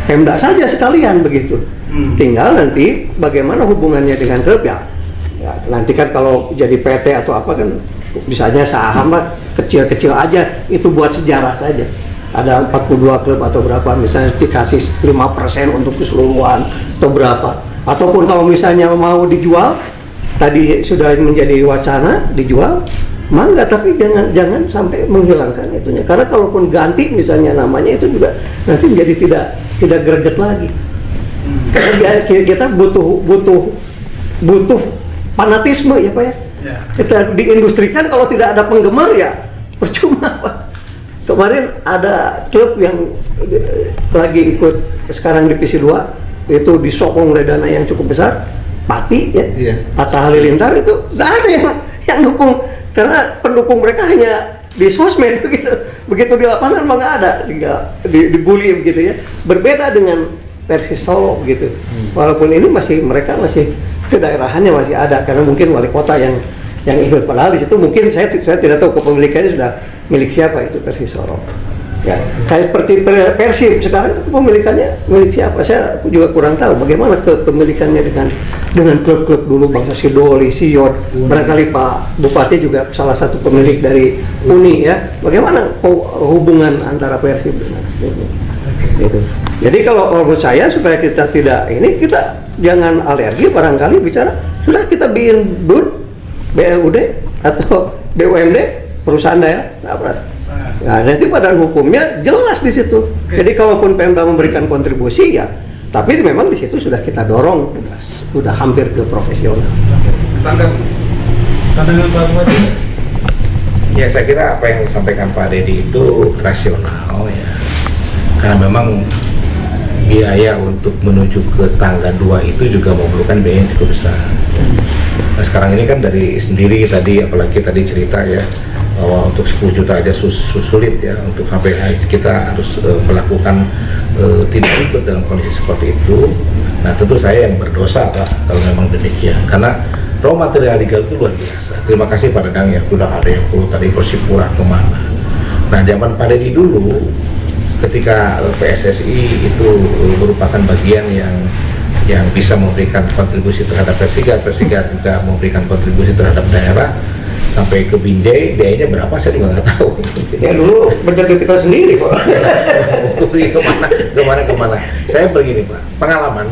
Pemda saja sekalian begitu. Tinggal nanti bagaimana hubungannya dengan klub ya nanti kan kalau jadi PT atau apa kan misalnya saham lah kecil-kecil aja itu buat sejarah saja. Ada 42 klub atau berapa misalnya dikasih 5% untuk keseluruhan atau berapa. Ataupun kalau misalnya mau dijual tadi sudah menjadi wacana dijual mangga, tapi jangan sampai menghilangkan itunya, karena kalaupun ganti misalnya namanya itu juga nanti menjadi tidak greget lagi. Karena kita butuh fanatisme ya Pak ya. Kita diindustrikan kalau tidak ada penggemar ya percuma Pak. Kemarin ada klub yang lagi ikut sekarang divisi 2 itu disokong oleh dana yang cukup besar, Pati ya, Atta Halilintar itu nggak ada yang dukung, karena pendukung mereka hanya di sosmed begitu di lapangan mah nggak ada, sehingga dibully begitu ya. Berbeda dengan Persis Solo begitu. Walaupun ini mereka masih kedaerahannya masih ada, karena mungkin wali kota yang ikut, padahal di situ mungkin saya tidak tahu kepemilikannya sudah milik siapa itu Persis Solo. Ya, kayak seperti Persib sekarang itu kepemilikannya milik siapa? Saya juga kurang tahu bagaimana kepemilikannya dengan klub-klub dulu Bangsa Sidoli, Siot, barangkali Pak Bupati juga salah satu pemilik dari Uni ya. Bagaimana hubungan antara Persib dengan itu? Jadi kalau menurut saya supaya kita tidak ini, kita jangan alergi barangkali bicara sudah kita bikin BLUD atau BUMD perusahaan daerah nggak berat. Nah, nanti pada hukumnya jelas di situ. Jadi kalaupun Pemda memberikan kontribusi ya, tapi memang di situ sudah kita dorong, sudah hampir ke profesional. Pandangan Pak Bupati? Ya saya kira apa yang disampaikan Pak Dedi itu rasional ya, karena memang biaya untuk menuju ke tangga 2 itu juga memerlukan biaya yang cukup besar. Nah sekarang ini kan dari sendiri tadi, apalagi tadi cerita ya, bahwa untuk 10 juta aja sulit ya, untuk sampai kita harus melakukan tidak ikut dalam kondisi seperti itu. Nah tentu saya yang berdosa Pak kalau memang demikian, karena raw material di Garut itu luar biasa. Terima kasih Pak Dadang ya, sudah ada yang tadi Persipura kemana. Nah zaman Pak Dedi dulu ketika PSSI itu merupakan bagian yang bisa memberikan kontribusi terhadap Persigar juga memberikan kontribusi terhadap daerah sampai ke Binjai, biayanya berapa saya juga nggak tahu. Ya dulu berdetik sendiri Pak. Kemana. Saya begini Pak, pengalaman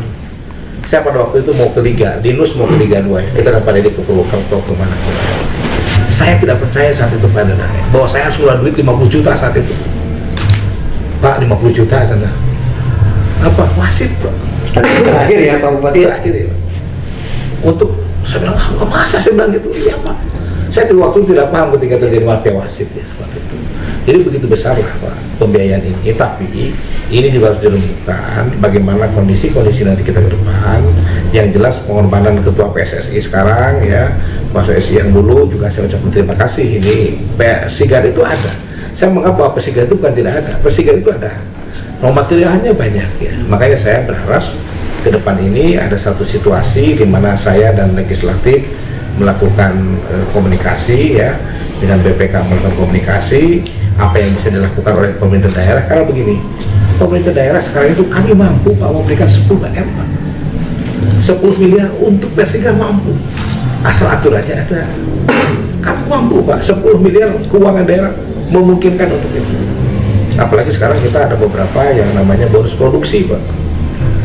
Saya pada waktu itu mau ke Liga, Dinus mau ke Liga 2 ya. Kita dapat ini ke Purwokerto kemana. Saya tidak percaya saat itu pada bahwa saya harus keluar duit 50 juta saat itu. Pak, 50 juta sana. Apa? Wasit, Pak. Terakhir ya Pak Bupati. Terakhir ya. Untuk saya bilang, masa saya bilang gitu? Iya Pak. Saya waktu itu tidak paham ketika terjadi mafia wasit ya seperti itu. Jadi begitu besar lah Pak pembiayaan ini. Tapi ini juga harus dirembukan bagaimana kondisi nanti kita ke depan. Yang jelas pengorbanan ketua PSSI sekarang ya, Pak PSSI yang dulu juga saya ucapkan terima kasih. Ini Persigar itu ada. Saya menganggap bahwa Persigar itu bukan tidak ada. Persigar itu ada. Raw materialnya banyak ya. Makanya saya berharap ke depan ini ada satu situasi di mana saya dan legislatif melakukan komunikasi ya dengan BPK, melakukan komunikasi apa yang bisa dilakukan oleh pemerintah daerah. Karena begini, pemerintah daerah sekarang itu kami mampu Pak memberikan 10 M Pak, 10 miliar untuk Persigar mampu, asal aturannya ada. Kami mampu Pak, 10 miliar keuangan daerah memungkinkan untuk itu. Apalagi sekarang kita ada beberapa yang namanya bonus produksi Pak,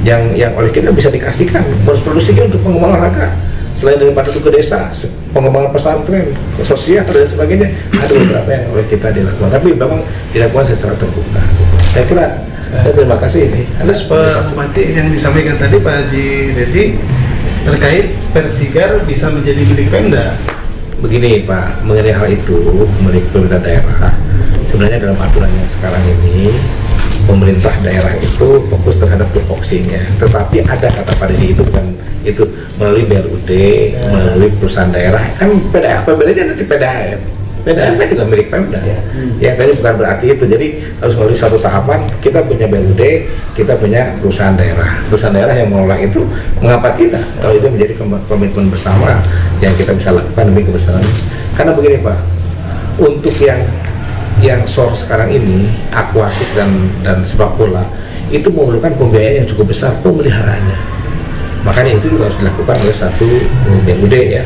yang oleh kita bisa dikasihkan bonus produksi untuk pengembangan olahraga. Selain daripada itu ke desa, pengembangan pesantren, sosial dan sebagainya, ada beberapa yang oleh kita dilakukan. Tapi memang dilakukan secara terbuka. Saya kira, saya terima kasih ini. Terus Pak Bupati yang disampaikan tadi Pak Haji Dedi terkait Persigar bisa menjadi milik Pemda. Begini Pak, mengenai hal itu, milik pemerintah daerah, sebenarnya dalam aturan yang sekarang ini, pemerintah daerah itu fokus terhadap tupoksinya, tetapi ada kata pada itu bukan itu melalui BRUD, melalui perusahaan daerah, kan PDAM, PBD-nya nanti PDAM kan juga milik Pemda ya tadi bukan berarti itu, jadi harus melalui suatu tahapan. Kita punya BRUD, kita punya perusahaan daerah yang mengelola itu, mengapa tidak kalau itu menjadi komitmen bersama yang kita bisa lakukan demi kebesaran. Karena begini Pak, untuk yang SOR sekarang ini, akuatik dan sepak bola itu memerlukan pembiayaan yang cukup besar pemeliharaannya. Makanya itu juga harus dilakukan oleh satu BUD ya,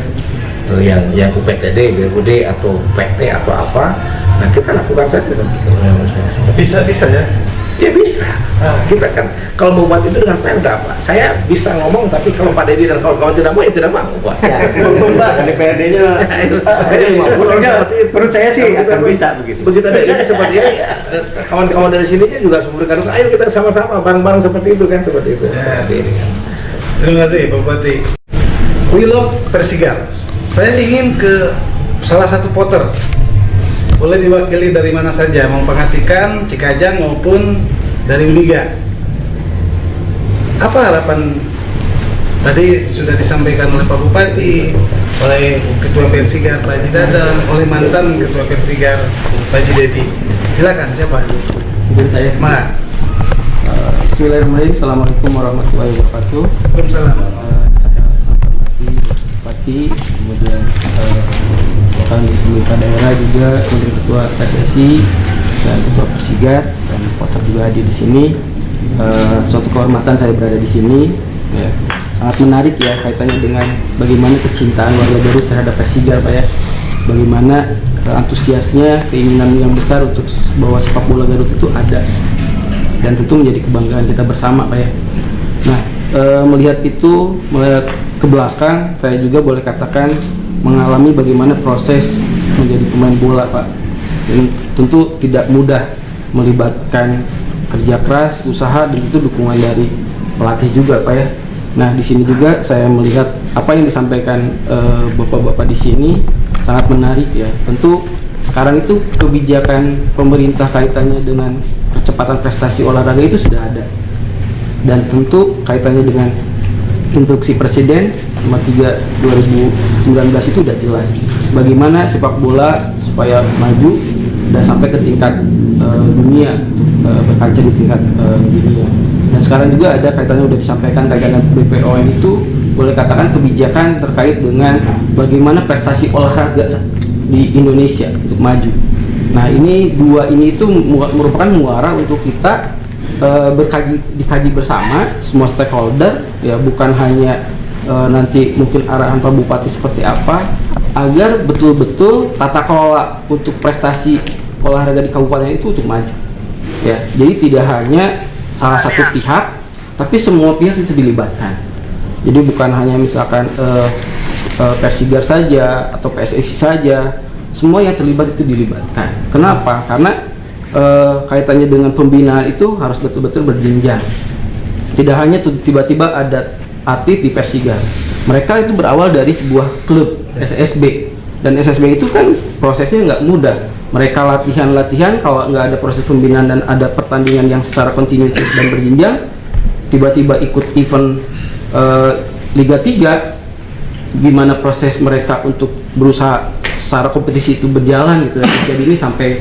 yang UPTD, BUD atau PT atau apa. Nah kita lakukan saja dengan Bisa ya? Ya bisa. Kita kan kalau mau buat itu dengan Pemda Pak, saya bisa ngomong, tapi kalau Pak Dedi dan kawan-kawan tidak mau, ya tidak mau Pak. Mbak, DPRD-nya menurut saya sih akan bisa begitu. Begitu ada ini seperti ini, kawan-kawan dari sininya juga harus memberikan, ayo kita sama-sama bareng-bareng seperti itu kan, seperti itu. Seperti ini kan. Terima kasih Pak Bupati. We love Persigar. Saya ingin ke salah satu voter. Boleh diwakili dari mana saja, mau Pangatikan, Cikajang maupun dari Liga. Apa harapan tadi sudah disampaikan oleh Pak Bupati, oleh Ketua Persigar Pak Haji Dadang, oleh mantan Ketua Persigar Pak Haji Dedi. Silakan, siapa? Mungkin saya. Ma. Bismillahirrahmanirrahim. Assalamualaikum warahmatullahi wabarakatuh. Waalaikumsalam. Saya sangat hormati Bupati, kemudian bahkan di pemerintah daerah juga, kemudian Ketua PSSI dan Ketua Persigar dan supporter juga hadir di sini. Suatu kehormatan saya berada di sini. Ya. Sangat menarik ya kaitannya dengan bagaimana kecintaan warga Garut terhadap Persigar Pak ya. Bagaimana antusiasnya, keinginan yang besar untuk bahwa sepak bola Garut itu ada. Dan tentu menjadi kebanggaan kita bersama Pak ya. Nah, melihat itu, melihat ke belakang, saya juga boleh katakan mengalami bagaimana proses menjadi pemain bola Pak. Dan tentu tidak mudah, melibatkan kerja keras, usaha, dan itu dukungan dari pelatih juga Pak ya. Nah, di sini juga saya melihat apa yang disampaikan bapak-bapak di sini sangat menarik ya. Tentu sekarang itu kebijakan pemerintah kaitannya dengan percepatan prestasi olahraga itu sudah ada, dan tentu kaitannya dengan instruksi Presiden nomor 3 2019 itu sudah jelas bagaimana sepak bola supaya maju dan sampai ke tingkat dunia, untuk berkaca di tingkat dunia. Dan sekarang juga ada kaitannya sudah disampaikan kaitannya BPOM itu, boleh katakan kebijakan terkait dengan bagaimana prestasi olahraga di Indonesia untuk maju. Nah, dua ini itu merupakan muara untuk kita dikaji bersama semua stakeholder ya, bukan hanya nanti mungkin arahan Pak Bupati seperti apa, agar betul-betul tata kelola untuk prestasi olahraga di kabupaten itu untuk maju ya. Jadi tidak hanya salah satu pihak, tapi semua pihak itu dilibatkan. Jadi bukan hanya misalkan Persigar saja atau PSSI saja, semua yang terlibat itu dilibatkan. Kenapa? Karena kaitannya dengan pembinaan itu harus betul-betul berjenjang. Tidak hanya tiba-tiba ada atlet di Persigar. Mereka itu berawal dari sebuah klub SSB, dan SSB itu kan prosesnya nggak mudah. Mereka latihan, kalau nggak ada proses pembinaan dan ada pertandingan yang secara kontinuitas dan berjenjang, tiba-tiba ikut event Liga 3, gimana proses mereka untuk berusaha secara kompetisi itu berjalan gitu dari usia dini sampai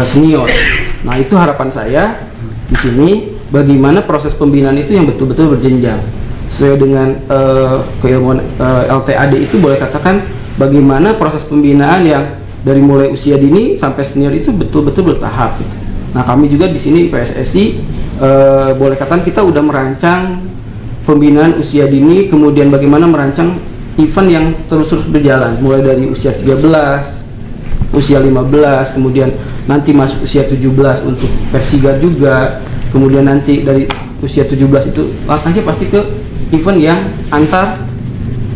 senior. Nah, itu harapan saya di sini, bagaimana proses pembinaan itu yang betul-betul berjenjang sesuai dengan keilmuan LTAD itu. Boleh katakan bagaimana proses pembinaan yang dari mulai usia dini sampai senior itu betul-betul bertahap gitu. Nah, kami juga di sini PSSI boleh katakan kita udah merancang pembinaan usia dini, kemudian bagaimana merancang event yang terus-terus berjalan mulai dari usia 13, usia 15, kemudian nanti masuk usia 17 untuk Persigar juga, kemudian nanti dari usia 17 itu langkahnya pasti ke event yang antar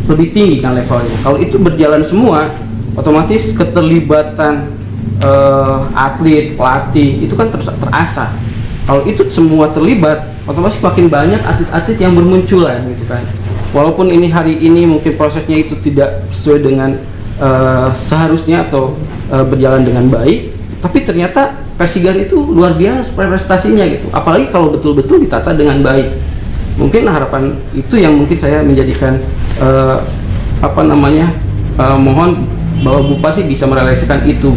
lebih tinggi kan levelnya. Kalau itu berjalan semua, otomatis keterlibatan atlet, pelatih itu kan terus terasa. Kalau itu semua terlibat, otomatis makin banyak atlet-atlet yang bermunculan gitu kan. Walaupun ini hari ini mungkin prosesnya itu tidak sesuai dengan seharusnya atau berjalan dengan baik, tapi ternyata Persigar itu luar biasa prestasinya gitu. Apalagi kalau betul-betul ditata dengan baik. Mungkin harapan itu yang mungkin saya menjadikan mohon bahwa Bupati bisa merealisasikan itu,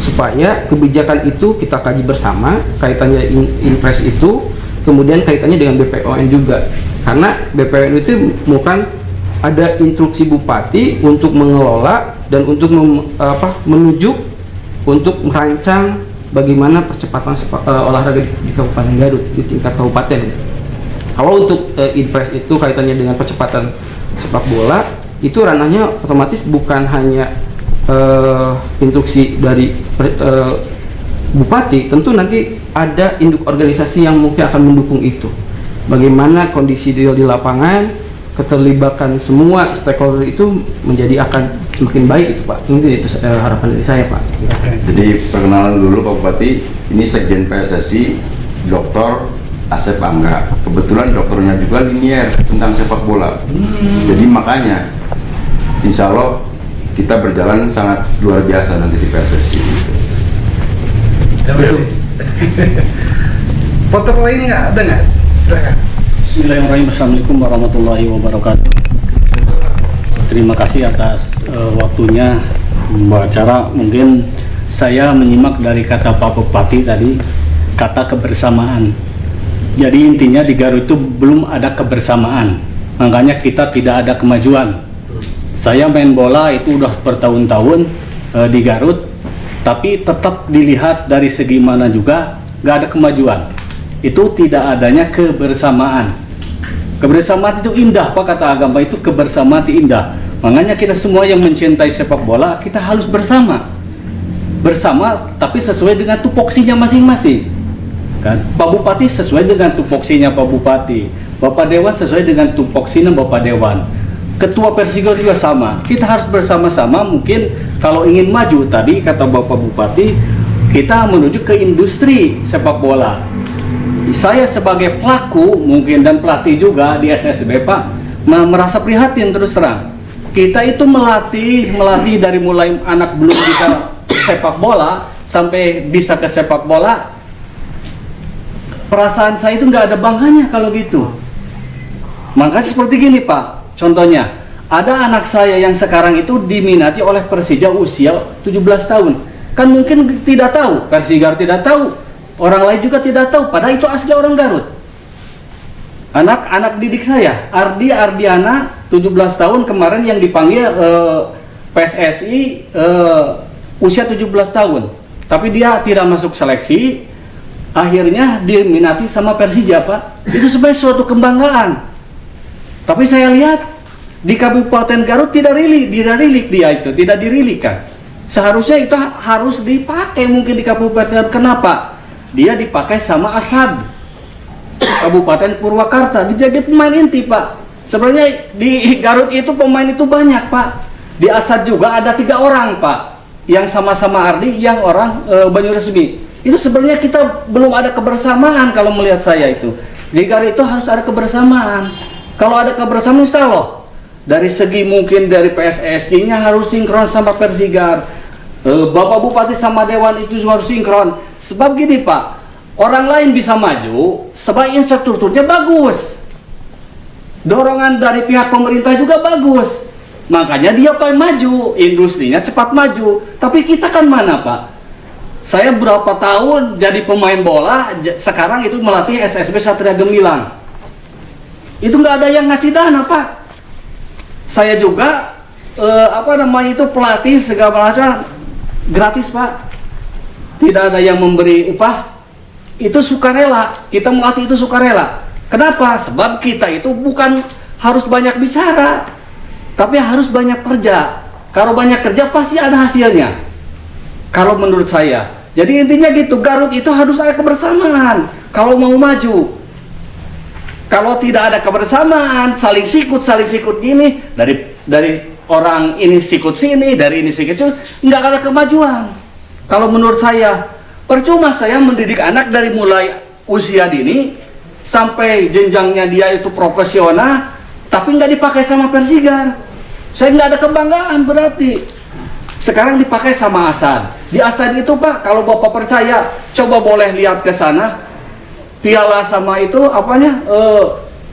supaya kebijakan itu kita kaji bersama, kaitannya impres itu, kemudian kaitannya dengan BPON juga. Karena BPON itu bukan ada instruksi Bupati untuk mengelola dan untuk menuju untuk merancang bagaimana percepatan olahraga di Kabupaten Garut di tingkat kabupaten. Kalau untuk impres itu kaitannya dengan percepatan sepak bola, itu ranahnya otomatis bukan hanya instruksi dari Bupati, tentu nanti ada induk organisasi yang mungkin akan mendukung itu. Bagaimana kondisi di lapangan, keterlibatan semua stakeholder itu menjadi akan semakin baik itu Pak. Mungkin itu harapan dari saya Pak. Jadi perkenalan dulu Pak Bupati, ini Sekjen PSSI Dr. Asep Angga. Kebetulan dokternya juga linier tentang sepak bola. Jadi makanya insya Allah kita berjalan sangat luar biasa nanti di PSSI. Terima kasih. Poter lain nggak ada nggak? Silakan. Bismillahirrahmanirrahim. Assalamualaikum warahmatullahi wabarakatuh. Terima kasih atas waktunya membawa acara. Mungkin saya menyimak dari kata Pak Bupati tadi, kata kebersamaan. Jadi intinya di Garut itu belum ada kebersamaan, makanya kita tidak ada kemajuan. Saya main bola itu udah bertahun-tahun di Garut, tapi tetap dilihat dari segi mana juga nggak ada kemajuan. Itu tidak adanya kebersamaan. Kebersamaan itu indah, Pak, kata agama itu kebersamaan itu indah. Makanya kita semua yang mencintai sepak bola, kita harus bersama, tapi sesuai dengan tupoksinya masing-masing. Kan? Pak Bupati sesuai dengan tupoksinya Pak Bupati, Bapak Dewan sesuai dengan tupoksinya Bapak Dewan. Ketua Persigar juga sama. Kita harus bersama-sama. Mungkin kalau ingin maju tadi kata Bapak Bupati, kita menuju ke industri sepak bola. Saya sebagai pelaku mungkin dan pelatih juga di SSB Pak, merasa prihatin terus terang. Kita itu melatih dari mulai anak belum bisa sepak bola sampai bisa ke sepak bola. Perasaan saya itu nggak ada bangganya kalau gitu. Makanya seperti gini Pak, contohnya ada anak saya yang sekarang itu diminati oleh Persija usia 17 tahun. Kan mungkin tidak tahu, Persigar tidak tahu, orang lain juga tidak tahu, padahal itu asli orang Garut. Anak didik saya, Ardiana 17 tahun kemarin yang dipanggil PSSI usia 17 tahun, tapi dia tidak masuk seleksi. Akhirnya diminati sama Persija Pak. Itu sebenarnya suatu kebanggaan. Tapi saya lihat di Kabupaten Garut tidak dirilik kan. Seharusnya itu harus dipakai mungkin di Kabupaten Garut. Kenapa? Dia dipakai sama Asad Kabupaten Purwakarta, dijadi pemain inti Pak. Sebenarnya di Garut itu pemain itu banyak, Pak. Di Asad juga ada 3 orang, Pak, yang sama-sama Ardi, yang orang Banyuresmi. Itu sebenarnya kita belum ada kebersamaan kalau melihat saya itu. Di Garut itu harus ada kebersamaan. Kalau ada kebersamaan, insya Allah dari segi mungkin dari PSSI-nya harus sinkron sama Persigar. Bapak Bupati sama Dewan itu harus sinkron. Sebab gini, Pak, orang lain bisa maju sebab infrastrukturnya bagus. Dorongan dari pihak pemerintah juga bagus. Makanya dia pengen maju, industrinya cepat maju. Tapi kita kan mana, Pak? Saya berapa tahun jadi pemain bola, sekarang itu melatih SSB Satria Gemilang. Itu nggak ada yang ngasih dana, Pak. Saya juga pelatih segala macam gratis, Pak. Tidak ada yang memberi upah. Itu sukarela. Kita melatih itu sukarela. Kenapa? Sebab kita itu bukan harus banyak bicara, tapi harus banyak kerja. Kalau banyak kerja pasti ada hasilnya. Kalau menurut saya. Jadi intinya gitu, Garut itu harus ada kebersamaan kalau mau maju. Kalau tidak ada kebersamaan, saling sikut gini, dari orang ini sikut sini, dari ini sikut sini, nggak ada kemajuan. Kalau menurut saya, percuma saya mendidik anak dari mulai usia dini sampai jenjangnya dia itu profesional, tapi nggak dipakai sama Persigar. Saya nggak ada kebanggaan berarti. Sekarang dipakai sama Asad. Di Asad itu, Pak, kalau Bapak percaya, coba boleh lihat ke sana. Piala sama itu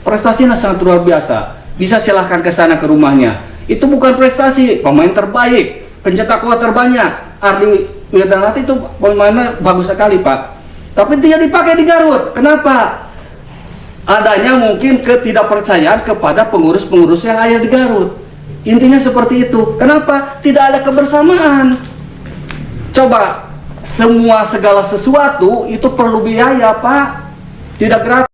prestasinya sangat luar biasa. Bisa silahkan ke sana ke rumahnya. Itu bukan prestasi, pemain terbaik, pencetak gol terbanyak. Ardi Wirdanati itu pemainnya bagus sekali, Pak. Tapi tidak dipakai di Garut. Kenapa? Adanya mungkin ketidakpercayaan kepada pengurus-pengurus yang ada di Garut. Intinya seperti itu. Kenapa? Tidak ada kebersamaan. Coba, segala sesuatu itu perlu biaya, Pak. Tidak gratis.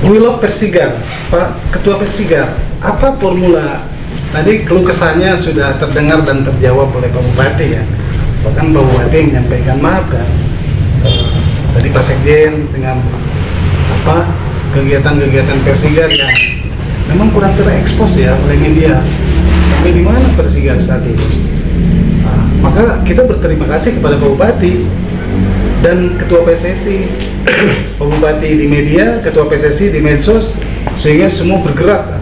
Willow Persigar, Pak Ketua Persigar, apa formula? Tadi keluh kesahnya sudah terdengar dan terjawab oleh Pak Bupati ya. Bahkan Pak Bupati menyampaikan maaf kan. Tadi Pak Sekjen dengan kegiatan-kegiatan Persigar yang memang kurang terekspos ya oleh media. Sampai di mana Persigar saat ini? Maka kita berterima kasih kepada Pak Bupati dan Ketua PSSI, Pak Bupati di media, Ketua PSSI di medsos, sehingga semua bergerak.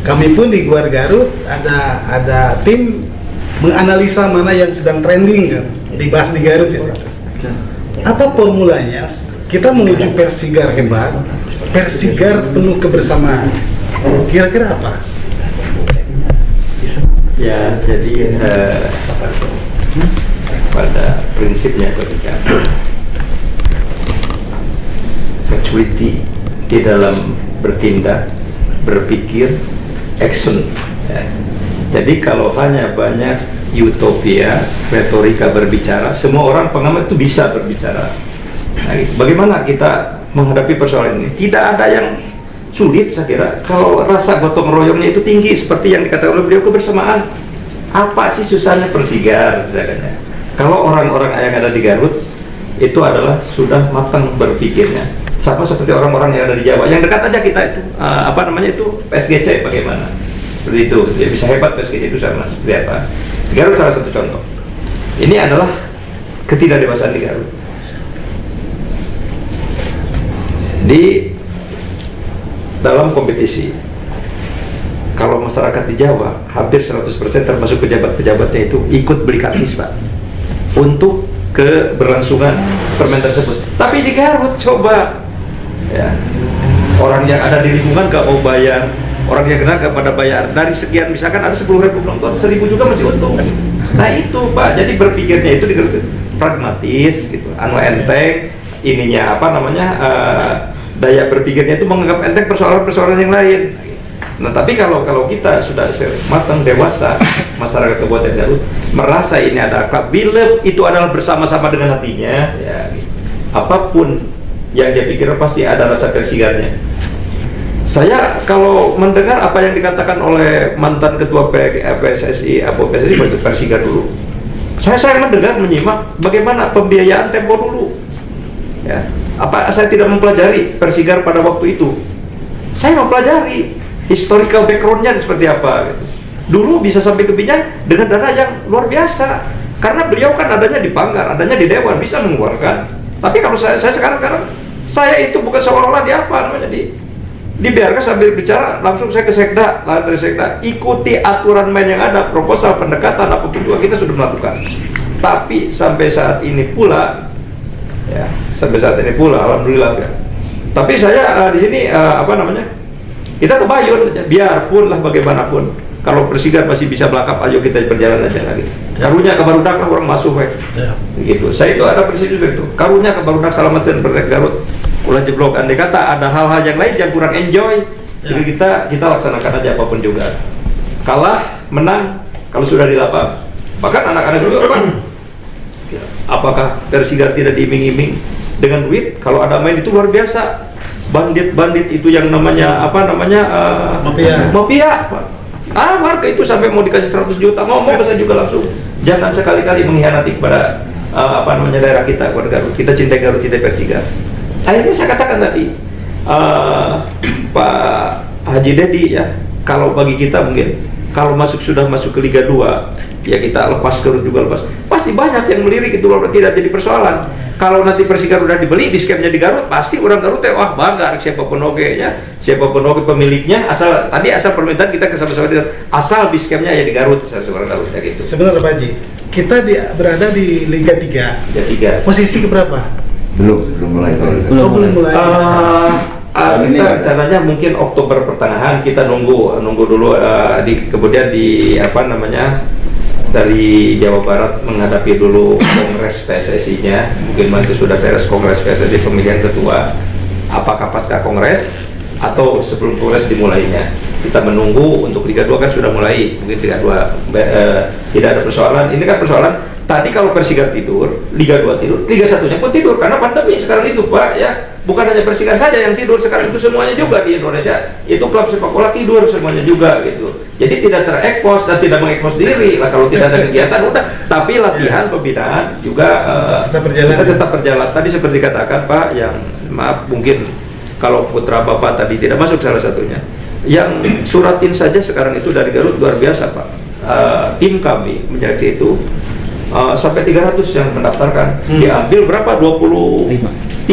Kami pun di Guar Garut ada tim menganalisa mana yang sedang trending kan, dibahas di Garut ya. Apa formulanya? Kita menuju Persigar hebat, Persigar penuh kebersamaan. Kira-kira apa? Ya, jadi pada prinsipnya ketika maturity di dalam bertindak, berpikir, action ya. Jadi kalau hanya banyak utopia, retorika berbicara, semua orang pengamat itu bisa berbicara. Nah, bagaimana kita menghadapi persoalan ini? Tidak ada yang sulit saya kira. Kalau rasa gotong royongnya itu tinggi seperti yang dikatakan oleh beliau, kebersamaan. Apa sih susahnya Persigar misalnya? Kalau orang-orang yang ada di Garut itu adalah sudah matang berpikirnya, sama seperti orang-orang yang ada di Jawa. Yang dekat aja kita itu itu PSGC bagaimana? Seperti itu, dia bisa hebat PSGC itu sama seperti apa? Di Garut salah satu contoh. Ini adalah ketidakdewasaan di Garut. Di dalam kompetisi, kalau masyarakat di Jawa hampir 100% termasuk pejabat-pejabatnya itu ikut beli karcis Pak untuk keberlangsungan permen tersebut. Tapi di Garut coba ya, orang yang ada di lingkungan gak mau bayar, orang yang kenal gak pada bayar. Dari sekian misalkan ada 10.000 penonton, 1.000 juga masih untung. Nah itu Pak, jadi berpikirnya itu pragmatis gitu, enteng ininya apa namanya daya berpikirnya itu menganggap enteng persoalan-persoalan yang lain. Nah tapi kalau kita sudah matang dewasa, masyarakat Kabupaten Garut merasa ini ada akhlak, bila itu adalah bersama-sama dengan hatinya, ya apapun yang dia pikir pasti ada rasa persigarnya. Saya kalau mendengar apa yang dikatakan oleh mantan ketua PSSI itu Persigar dulu, saya mendengar, menyimak bagaimana pembiayaan Tempo dulu. Ya, apa saya tidak mempelajari Persigar pada waktu itu? Saya mempelajari historical backgroundnya seperti apa. Gitu. Dulu bisa sampai ke Binjai dengan dana yang luar biasa, karena beliau kan adanya di Banggar, adanya di Dewan, bisa mengeluarkan. Tapi kalau saya sekarang saya itu bukan seolah-olah di apa namanya dibiarkan sambil bicara, langsung saya ke Sekda, lalu dari Sekda ikuti aturan main yang ada, proposal pendekatan apapun juga kita sudah melakukan. Tapi sampai saat ini pula, ya alhamdulillah ya. Tapi saya di sini kita kebayun aja, biarpun lah bagaimanapun. Kalau Persigar masih bisa melangkap, ayo kita berjalan aja lagi. Karunya ke Barudak lah orang masuk gitu. Saya itu ada prinsip juga itu. Karunya ke Barudak salamatin berdek Garut. Ulah jeblok, andai kata ada hal-hal yang lain yang kurang enjoy, jadi kita laksanakan aja apapun juga. Kalah, menang, kalau sudah di lapang. Bahkan anak-anak juga apakah Persigar tidak diiming-iming dengan duit? Kalau ada main itu luar biasa. Bandit-bandit itu yang namanya mafia. Warga itu sampai mau dikasih 100 juta, ngomong saya juga langsung. Jangan sekali-kali mengkhianati kepada daerah kita, kepada Garut. Kita cintai Garut, cintai Persigar. Akhirnya saya katakan tadi, Pak Haji Dedi ya, kalau bagi kita mungkin kalau sudah masuk ke Liga 2, ya kita lepas Garut juga lepas. Pasti banyak yang melirik itu, tidak jadi persoalan. Kalau nanti Persigar udah dibeli, di scamnya di Garut, pasti orang Garut wah bangga siapapun oke pemiliknya, asal permintaan kita sama-sama asal di scamnya ya di Garut, orang Garut ya gitu. Sebenarnya Pak Haji, kita berada di Liga 3. Posisi keberapa? Belum mulai. Belum mulai. Kita rencananya mungkin Oktober pertengahan, kita nunggu dulu kemudian dari Jawa Barat menghadapi dulu Kongres PSSI-nya, mungkin nanti sudah beres Kongres PSSI pemilihan ketua, apakah pasca Kongres atau sebelum Kongres dimulainya. Kita menunggu. Untuk Liga 2 kan sudah mulai, mungkin Liga 2 tidak ada persoalan. Ini kan persoalan tadi kalau Persigar tidur, Liga 2 tidur, Liga 1-nya pun tidur karena pandemi sekarang itu Pak ya. Bukan hanya Persigar saja yang tidur sekarang, itu semuanya juga di Indonesia. Itu klub sepak bola tidur semuanya juga gitu. Jadi tidak terekspos dan tidak mengekspos diri lah kalau tidak ada kegiatan udah. Tapi latihan pembinaan juga kita tetap berjalan. Tadi seperti katakan Pak, yang maaf mungkin kalau putra Bapak tadi tidak masuk salah satunya. Yang suratin saja sekarang itu dari Garut luar biasa Pak. Tim kami menyeleksi itu sampai 300 yang mendaftarkan. Diambil berapa? 23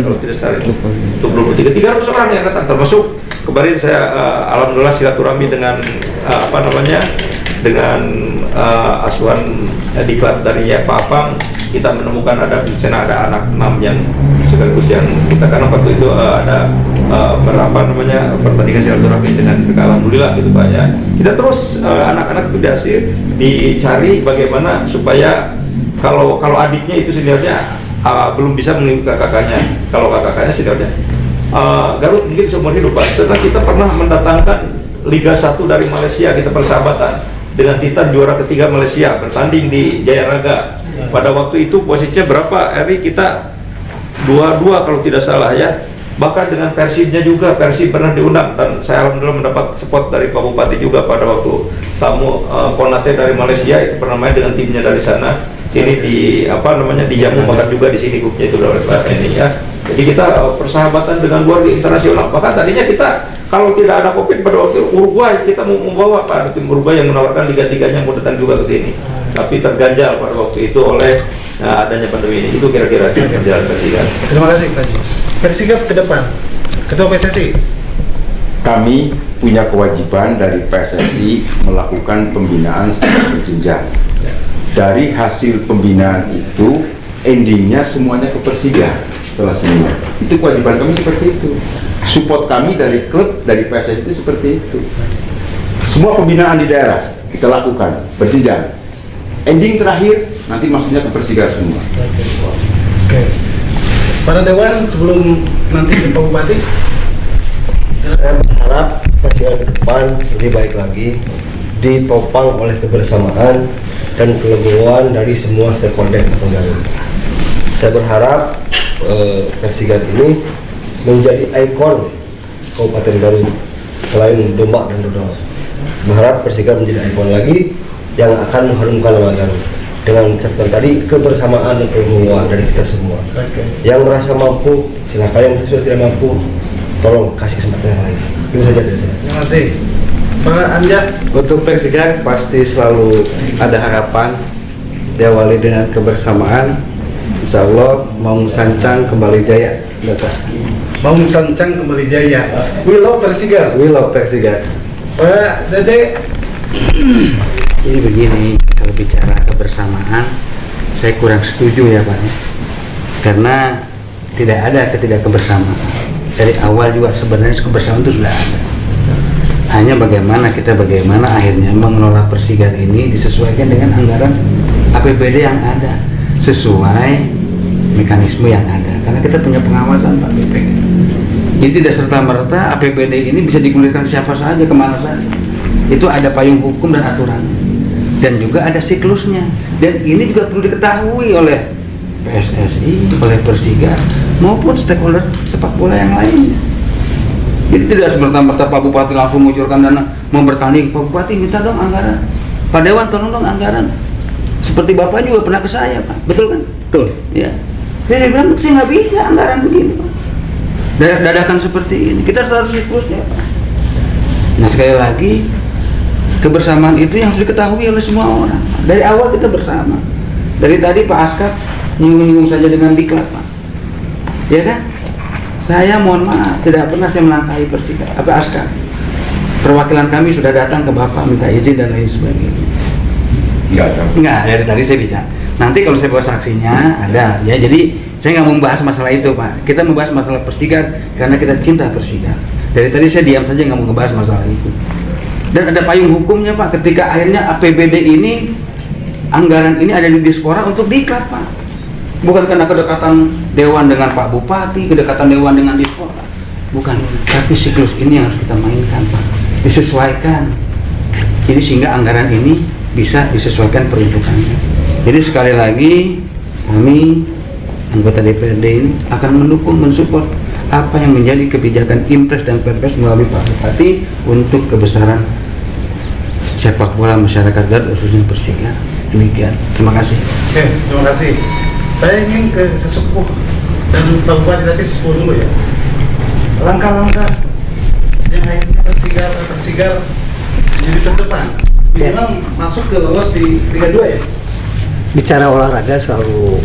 kalau tidak salah. 300 orang yang datang, termasuk kemarin saya alhamdulillah silaturahmi dengan dengan asuhan diklat dari Pak Apang. Kita menemukan ada anak 6 yang sekaligus yang kita, karena waktu itu ada pertandingan silaturahmi dengan alhamdulillah gitu Pak ya. Kita terus anak-anak itu dicari bagaimana supaya kalau adiknya itu seniornya belum bisa mengikuti kakaknya, kalau kakaknya seniornya Garut mungkin seumur hidup Pak. Setelah kita pernah mendatangkan Liga 1 dari Malaysia, kita persahabatan dengan Titan juara ketiga Malaysia bertanding di Jayaraga. Pada waktu itu posisinya berapa? Kita 2-2 kalau tidak salah ya. Bahkan dengan Persibnya juga, Persib pernah diundang dan saya alhamdulillah mendapat support dari Pak Bupati juga pada waktu tamu Konate dari Malaysia itu pernah main dengan timnya dari sana. Sini dijamu bahkan juga di sini grupnya itu oleh Pak ini ya. Jadi kita persahabatan dengan luar internasional. Bahkan tadinya kita kalau tidak ada Covid pada waktu Uruguay, kita mau membawa Pak tim Uruguay yang menawarkan Liga 3-nya mau datang juga ke sini. Tapi terganjal pada waktu itu oleh adanya pandemi ini. Itu kira-kira yang jalan Persigar. Terima kasih Pak Haji. Persigar ke depan, Ketua PSSI kami punya kewajiban dari PSSI melakukan pembinaan secara berjenjang. Dari hasil pembinaan itu, endingnya semuanya ke Persija setelah semua. Itu kewajiban kami seperti itu. Support kami dari klub, dari PSSI itu seperti itu. Semua pembinaan di daerah kita lakukan berjenjang. Ending terakhir nanti maksudnya ke Persija semua. Oke. Para Dewan, sebelum nanti di Pak Bupati, Saya berharap Persija ke depan lebih baik lagi, ditopang oleh kebersamaan dan kelegoan dari semua stakeholder Kabupaten Garut. Saya berharap Persija ini menjadi ikon Kabupaten Garut selain Domba dan Dodol. Berharap Persija menjadi ikon lagi yang akan mengharumkan nama Garut dengan catatan tadi kebersamaan dan kelegoan dari kita semua. Yang merasa mampu silakan, yang sudah tidak mampu tolong kasih kesempatan yang lain. Itu saja dari saya. terima kasih. Pak Anja, Untuk Persija pasti selalu ada harapan, diawali dengan kebersamaan. Insya Allah Maung Sancang kembali jaya. Maung Sancang kembali jaya. We love Persija. We love Persija. Pak Dede, Jadi begini, kalau bicara kebersamaan, saya kurang setuju ya Pak. Karena tidak ada ketidakkebersamaan. Dari awal juga sebenarnya kebersamaan itu sudah ada. Hanya bagaimana akhirnya mengelola Persija ini disesuaikan dengan anggaran APBD yang ada, sesuai mekanisme yang ada. Karena kita punya pengawasan Pak BPK. Jadi tidak serta-merta APBD ini bisa digulirkan siapa saja, kemana saja. Itu ada payung hukum dan aturan. Dan juga ada siklusnya. Dan ini juga perlu diketahui oleh PSSI, oleh Persija, maupun stakeholder sepak bola yang lainnya. Jadi tidak semerta-merta Pak Bupati langsung mengucurkan dana, mau bertanding, Pak Bupati minta dong anggaran, Pak Dewan tolong dong anggaran. Seperti Bapak juga pernah ke saya Pak, betul kan? Betul. Ya. Saya bilang, saya nggak bisa anggaran begini Pak. Dadakan seperti ini, kita harus siklusnya Pak. Nah sekali lagi, kebersamaan itu yang harus diketahui oleh semua orang. Dari awal kita bersama. Dari tadi Pak Askar nyinggung saja dengan diklat Pak, ya kan? Saya mohon maaf, tidak pernah saya melangkahi Persija. Apa Askar? Perwakilan kami sudah datang ke Bapak minta izin dan lain sebagainya. Enggak, dari tadi saya bicara. Nanti kalau saya bawa saksinya ada, ya. Jadi saya nggak membahas masalah itu Pak. Kita membahas masalah Persija karena kita cinta Persija. Dari tadi saya diam saja nggak mau ngebahas masalah itu. Dan ada payung hukumnya Pak. Ketika akhirnya APBD ini, anggaran ini ada di Dispora untuk diklat Pak. Bukan karena kedekatan Dewan dengan Pak Bupati, kedekatan Dewan dengan Dispora. Bukan, tapi siklus ini yang harus kita mainkan Pak. Disesuaikan. Jadi sehingga anggaran ini bisa disesuaikan peruntukannya. Jadi sekali lagi kami anggota DPRD ini akan mendukung, mensupport apa yang menjadi kebijakan Impres dan Perpres melalui Pak Bupati untuk kebesaran sepak bola masyarakat Garut khususnya Persija. Demikian. Terima kasih. oke, terima kasih. Saya ingin ke sesepuh dan Pak Bupati, tapi sesepuh dulu ya. Langkah-langkah yang akhirnya Persija jadi terdepan, minimal masuk ke lolos di Liga 2 ya. Bicara olahraga selalu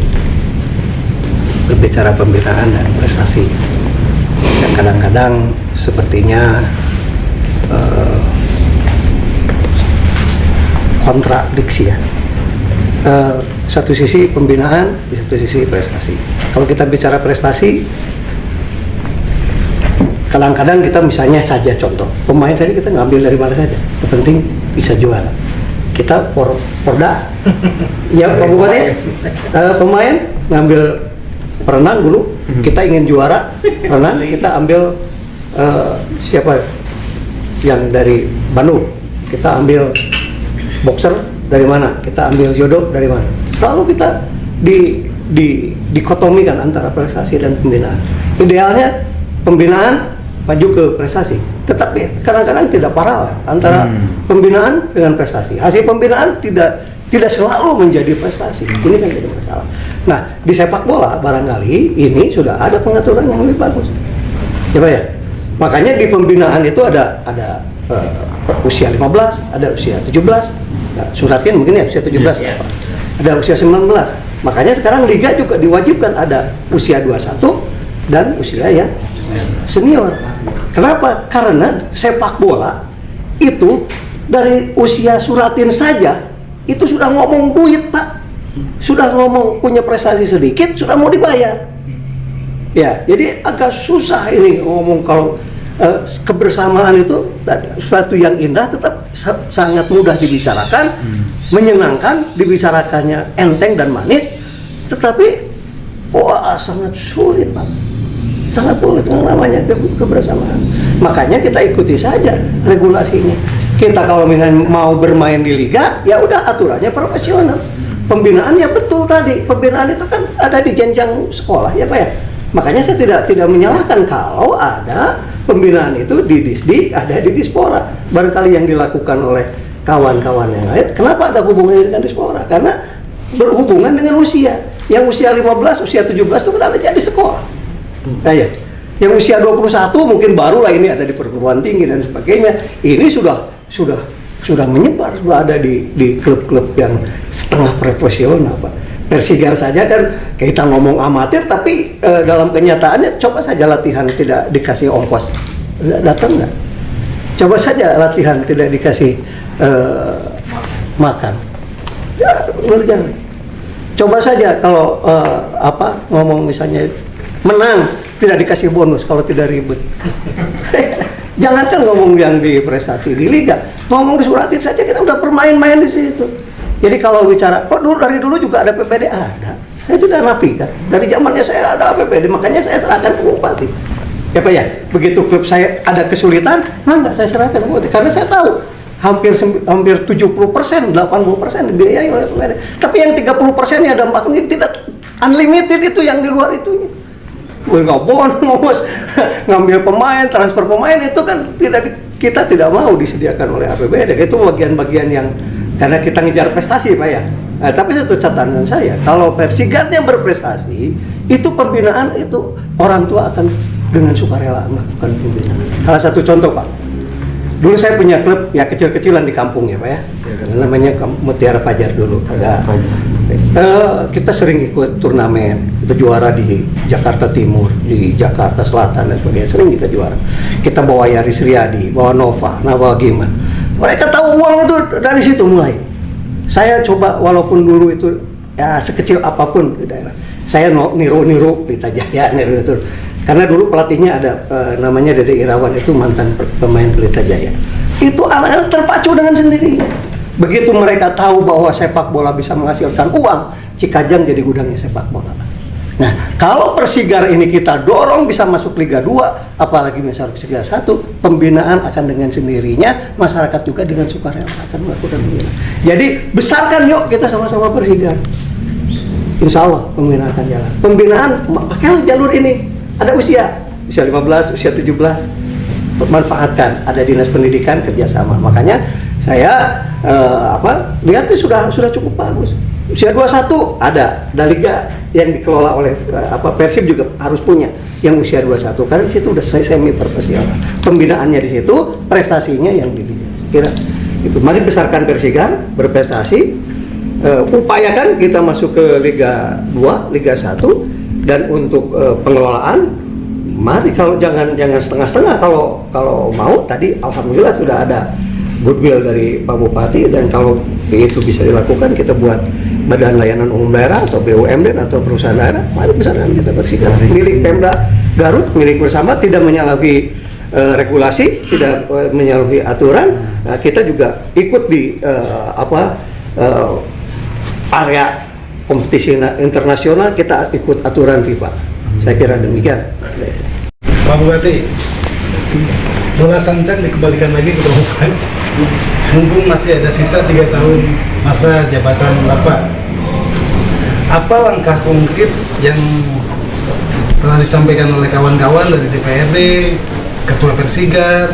berbicara pembinaan dan prestasi. Dan kadang-kadang sepertinya kontradiksi ya. Satu sisi pembinaan, di satu sisi prestasi. Kalau kita bicara prestasi, kadang-kadang kita misalnya saja contoh, pemain saja kita ngambil dari mana saja, yang penting bisa juara. Kita Porda, ya Pak Bupati, pemain ngambil perenang dulu, kita ingin juara renang, kita ambil siapa yang dari Bandung, kita ambil boxer dari mana, kita ambil judo dari mana. Selalu kita dikotomikan antara prestasi dan pembinaan. Idealnya pembinaan maju ke prestasi, tetapi kadang-kadang tidak paralel antara pembinaan dengan prestasi. Hasil pembinaan tidak selalu menjadi prestasi. Ini kan jadi masalah. Nah, di sepak bola barangkali ini sudah ada pengaturan yang lebih bagus. Ya Pak ya. Makanya di pembinaan itu ada usia 15, ada usia 17. Nah, Suratin mungkin ya usia 17. Ya. Ada usia 19. Makanya sekarang liga juga diwajibkan ada usia 21 dan usia yang senior. Kenapa? Karena sepak bola itu dari usia Suratin saja itu sudah ngomong duit, Pak. Sudah ngomong punya prestasi sedikit sudah mau dibayar. Ya, jadi agak susah ini ngomong kalau kebersamaan itu sesuatu yang indah tetap sangat mudah dibicarakan, menyenangkan, dibicarakannya enteng dan manis, tetapi sangat sulit, Pak. Sangat sulit yang namanya kebersamaan. Makanya kita ikuti saja regulasinya. Kita kalau misalnya mau bermain di liga, ya udah aturannya profesional. Pembinaan ya betul tadi, pembinaan itu kan ada di jenjang sekolah ya Pak ya. Makanya saya tidak menyalahkan kalau ada pembinaan itu di Disdik, ada di Dispora. Barangkali yang dilakukan oleh kawan-kawan yang lain, kenapa ada hubungannya dengan Dispora? Karena berhubungan dengan usia. Yang usia 15, usia 17 itu kan ada jadi sekolah. Nah, ya. Yang usia 21 mungkin barulah ini ada di perguruan tinggi dan sebagainya. Ini sudah menyebar, sudah ada di klub-klub yang setengah profesional, Pak. Persigar saja kan kita ngomong amatir, tapi dalam kenyataannya coba saja latihan tidak dikasih ongkos, datang nggak? Coba saja latihan tidak dikasih makan, ya berjalan. Coba saja kalau ngomong misalnya menang tidak dikasih bonus kalau tidak ribet. Jangankan ngomong yang di prestasi di liga, ngomong di Suratin saja kita udah bermain-main di situ. Jadi kalau bicara, kok dari dulu juga ada PPD? Ada. Saya tidak nafikan. Dari zamannya saya ada PPD, makanya saya serahkan ke bupati. Ya Pak ya, begitu klub saya ada kesulitan, enggak saya serahkan ke bupati. Karena saya tahu hampir 70%, 80% dibiayai oleh PPD. Tapi yang 30% yang dampaknya tidak unlimited itu yang di luar itunya. Nggak bonus, ngambil pemain, transfer pemain itu kan kita tidak mau disediakan oleh APBD. Itu bagian-bagian yang karena kita ngejar prestasi Pak ya. Nah, tapi satu catatan saya, kalau Persigatnya berprestasi, itu pembinaan itu orang tua akan dengan sukarela melakukan pembinaan. Salah satu contoh Pak, dulu saya punya klub ya kecil-kecilan di kampung ya Pak ya, namanya Mutiara Fajar dulu. Kita sering ikut turnamen, kita juara di Jakarta Timur, di Jakarta Selatan dan sebagainya, sering kita juara. Kita bawa Yaris Riyadi, bawa Nova, bawa Giman. Mereka tahu uang itu dari situ mulai. Saya coba walaupun dulu itu ya sekecil apapun di daerah, saya niru Pelita Jaya, niru itu. Karena dulu pelatihnya ada namanya Dede Irawan, itu mantan pemain Pelita Jaya. Itu anak-anak terpacu dengan sendiri. Begitu mereka tahu bahwa sepak bola bisa menghasilkan uang, Cikajang jadi gudangnya sepak bola. Nah, kalau Persigar ini kita dorong bisa masuk Liga 2, apalagi misalnya Liga 1, pembinaan akan dengan sendirinya, masyarakat juga dengan sukarela akan melakukan pembinaan. Jadi, besarkan yuk kita sama-sama Persigar. Insya Allah pembinaan akan jalan. Pembinaan, pakailah jalur ini. Ada usia 15, usia 17. Manfaatkan, ada dinas pendidikan kerjasama. Makanya saya lihatnya sudah cukup bagus. Usia 21 ada liga yang dikelola oleh Persib juga harus punya yang usia 21 karena di situ udah semi profesional. Pembinaannya di situ, prestasinya yang di liga. Kira itu. Mari besarkan Persigar berprestasi, upayakan kita masuk ke Liga 2, Liga 1 dan untuk pengelolaan mari kalau jangan setengah-setengah kalau mau tadi alhamdulillah sudah ada goodwill dari Pak Bupati dan kalau itu bisa dilakukan kita buat Badan Layanan Umum Daerah atau BUMD atau perusahaan daerah, mari besarkan kita Persigar milik Pemda Garut, milik bersama, tidak menyalahi regulasi, tidak menyalahi aturan. Kita juga ikut di area kompetisi internasional, kita ikut aturan FIFA. Saya kira demikian. Pak Bupati, bola Sancang dikembalikan lagi ke Bupati. Mumpung masih ada sisa 3 tahun masa jabatan Bapak. Apa langkah konkret yang telah disampaikan oleh kawan-kawan dari DPRD, Ketua Persigar,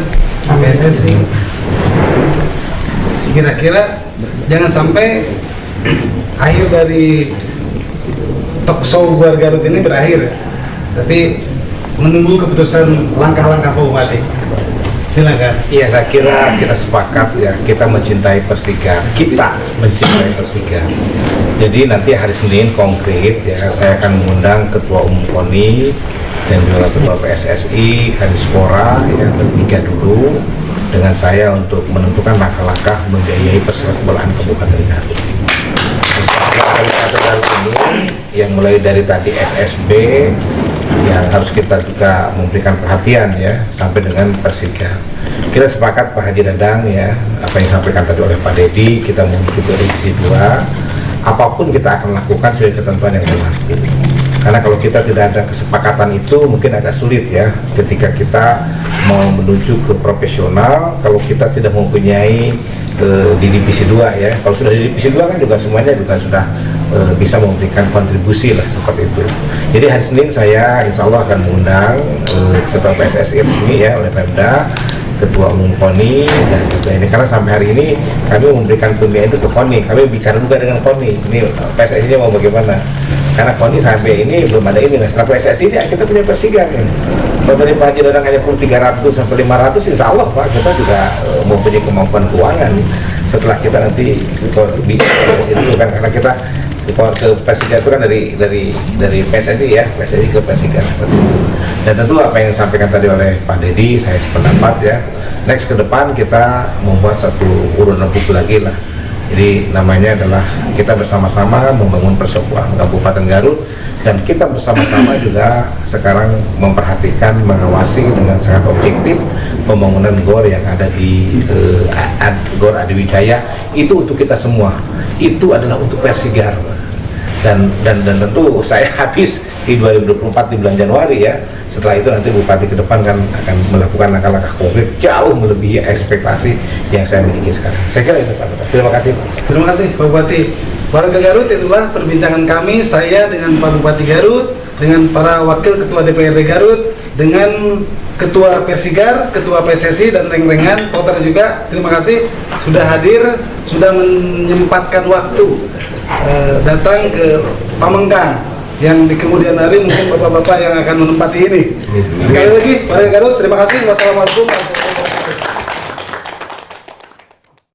PSSI? Kira-kira jangan sampai akhir dari talk show Guar Garut ini berakhir, tapi menunggu keputusan langkah-langkah Pak Bupati. Silakan. Iya, saya kira kita sepakat ya, kita mencintai Persigar, Jadi nanti hari Senin konkret ya, saya akan mengundang Ketua Umum KONI, dan juga Ketua PSSI, Kadispora, yang bertiga dulu dengan saya untuk menentukan langkah-langkah membiayai persepak bolaan Kabupaten Garut. Kabupaten Garut ini yang mulai dari tadi SSB yang harus kita juga memberikan perhatian ya, sampai dengan Persigar. Kita sepakat Pak Haji Dadang ya, apa yang disampaikan tadi oleh Pak Dedi, kita menuju ke divisi 2. Apapun kita akan lakukan sesuai ketentuan yang berlaku. Karena kalau kita tidak ada kesepakatan itu mungkin agak sulit ya ketika kita mau menuju ke profesional kalau kita tidak mempunyai di divisi 2 ya. Kalau sudah di divisi 2 kan juga semuanya juga sudah bisa memberikan kontribusi lah seperti itu. Jadi hari Senin saya insya Allah akan mengundang Ketua PSSI resmi ya oleh Pemda, Ketua Umum KONI, dan juga ini karena sampai hari ini kami memberikan pembiayaan itu ke KONI. Kami bicara juga dengan KONI. Ini PSSI nya mau bagaimana? Karena KONI sampai ini belum ada ini. Nah, setelah PSSI ini kita punya Persigar nih. Kalau tadi Pak Haji Dadang hanya pun 300 sampai 500, insya Allah Pak kita juga mempunyai kemampuan keuangan. Setelah kita nanti di dulu kan, karena kita ke Persigar itu kan dari PSSI ya, PSSI ke Persigar seperti itu. Dan tentu apa yang disampaikan tadi oleh Pak Dedi, saya sependapat ya. Next ke depan kita membuat satu urunan buku lagi lah. Jadi namanya adalah kita bersama-sama membangun persatuan Kabupaten Garut, dan kita bersama-sama juga sekarang memperhatikan, mengawasi dengan sangat objektif pembangunan GOR yang ada di GOR Adiwijaya. Itu untuk kita semua, itu adalah untuk Persigar. Dan tentu saya habis di 2024 di bulan Januari ya. Setelah itu nanti Bupati ke depan kan akan melakukan langkah-langkah konkret jauh melebihi ekspektasi yang saya miliki sekarang. Saya kira itu Pak. Terima kasih. Terima kasih Pak Bupati. Warga Garut, itulah perbincangan kami, saya dengan Pak Bupati Garut, dengan para wakil Ketua DPRD Garut, dengan Ketua Persigar, Ketua PSSI, dan reng-rengan, voter juga. Terima kasih sudah hadir, sudah menyempatkan waktu datang ke Pamengkang, yang di kemudian hari mungkin bapak-bapak yang akan menempati ini. Sekali lagi, warga Garut, terima kasih. Wassalamualaikum warahmatullahi wabarakatuh.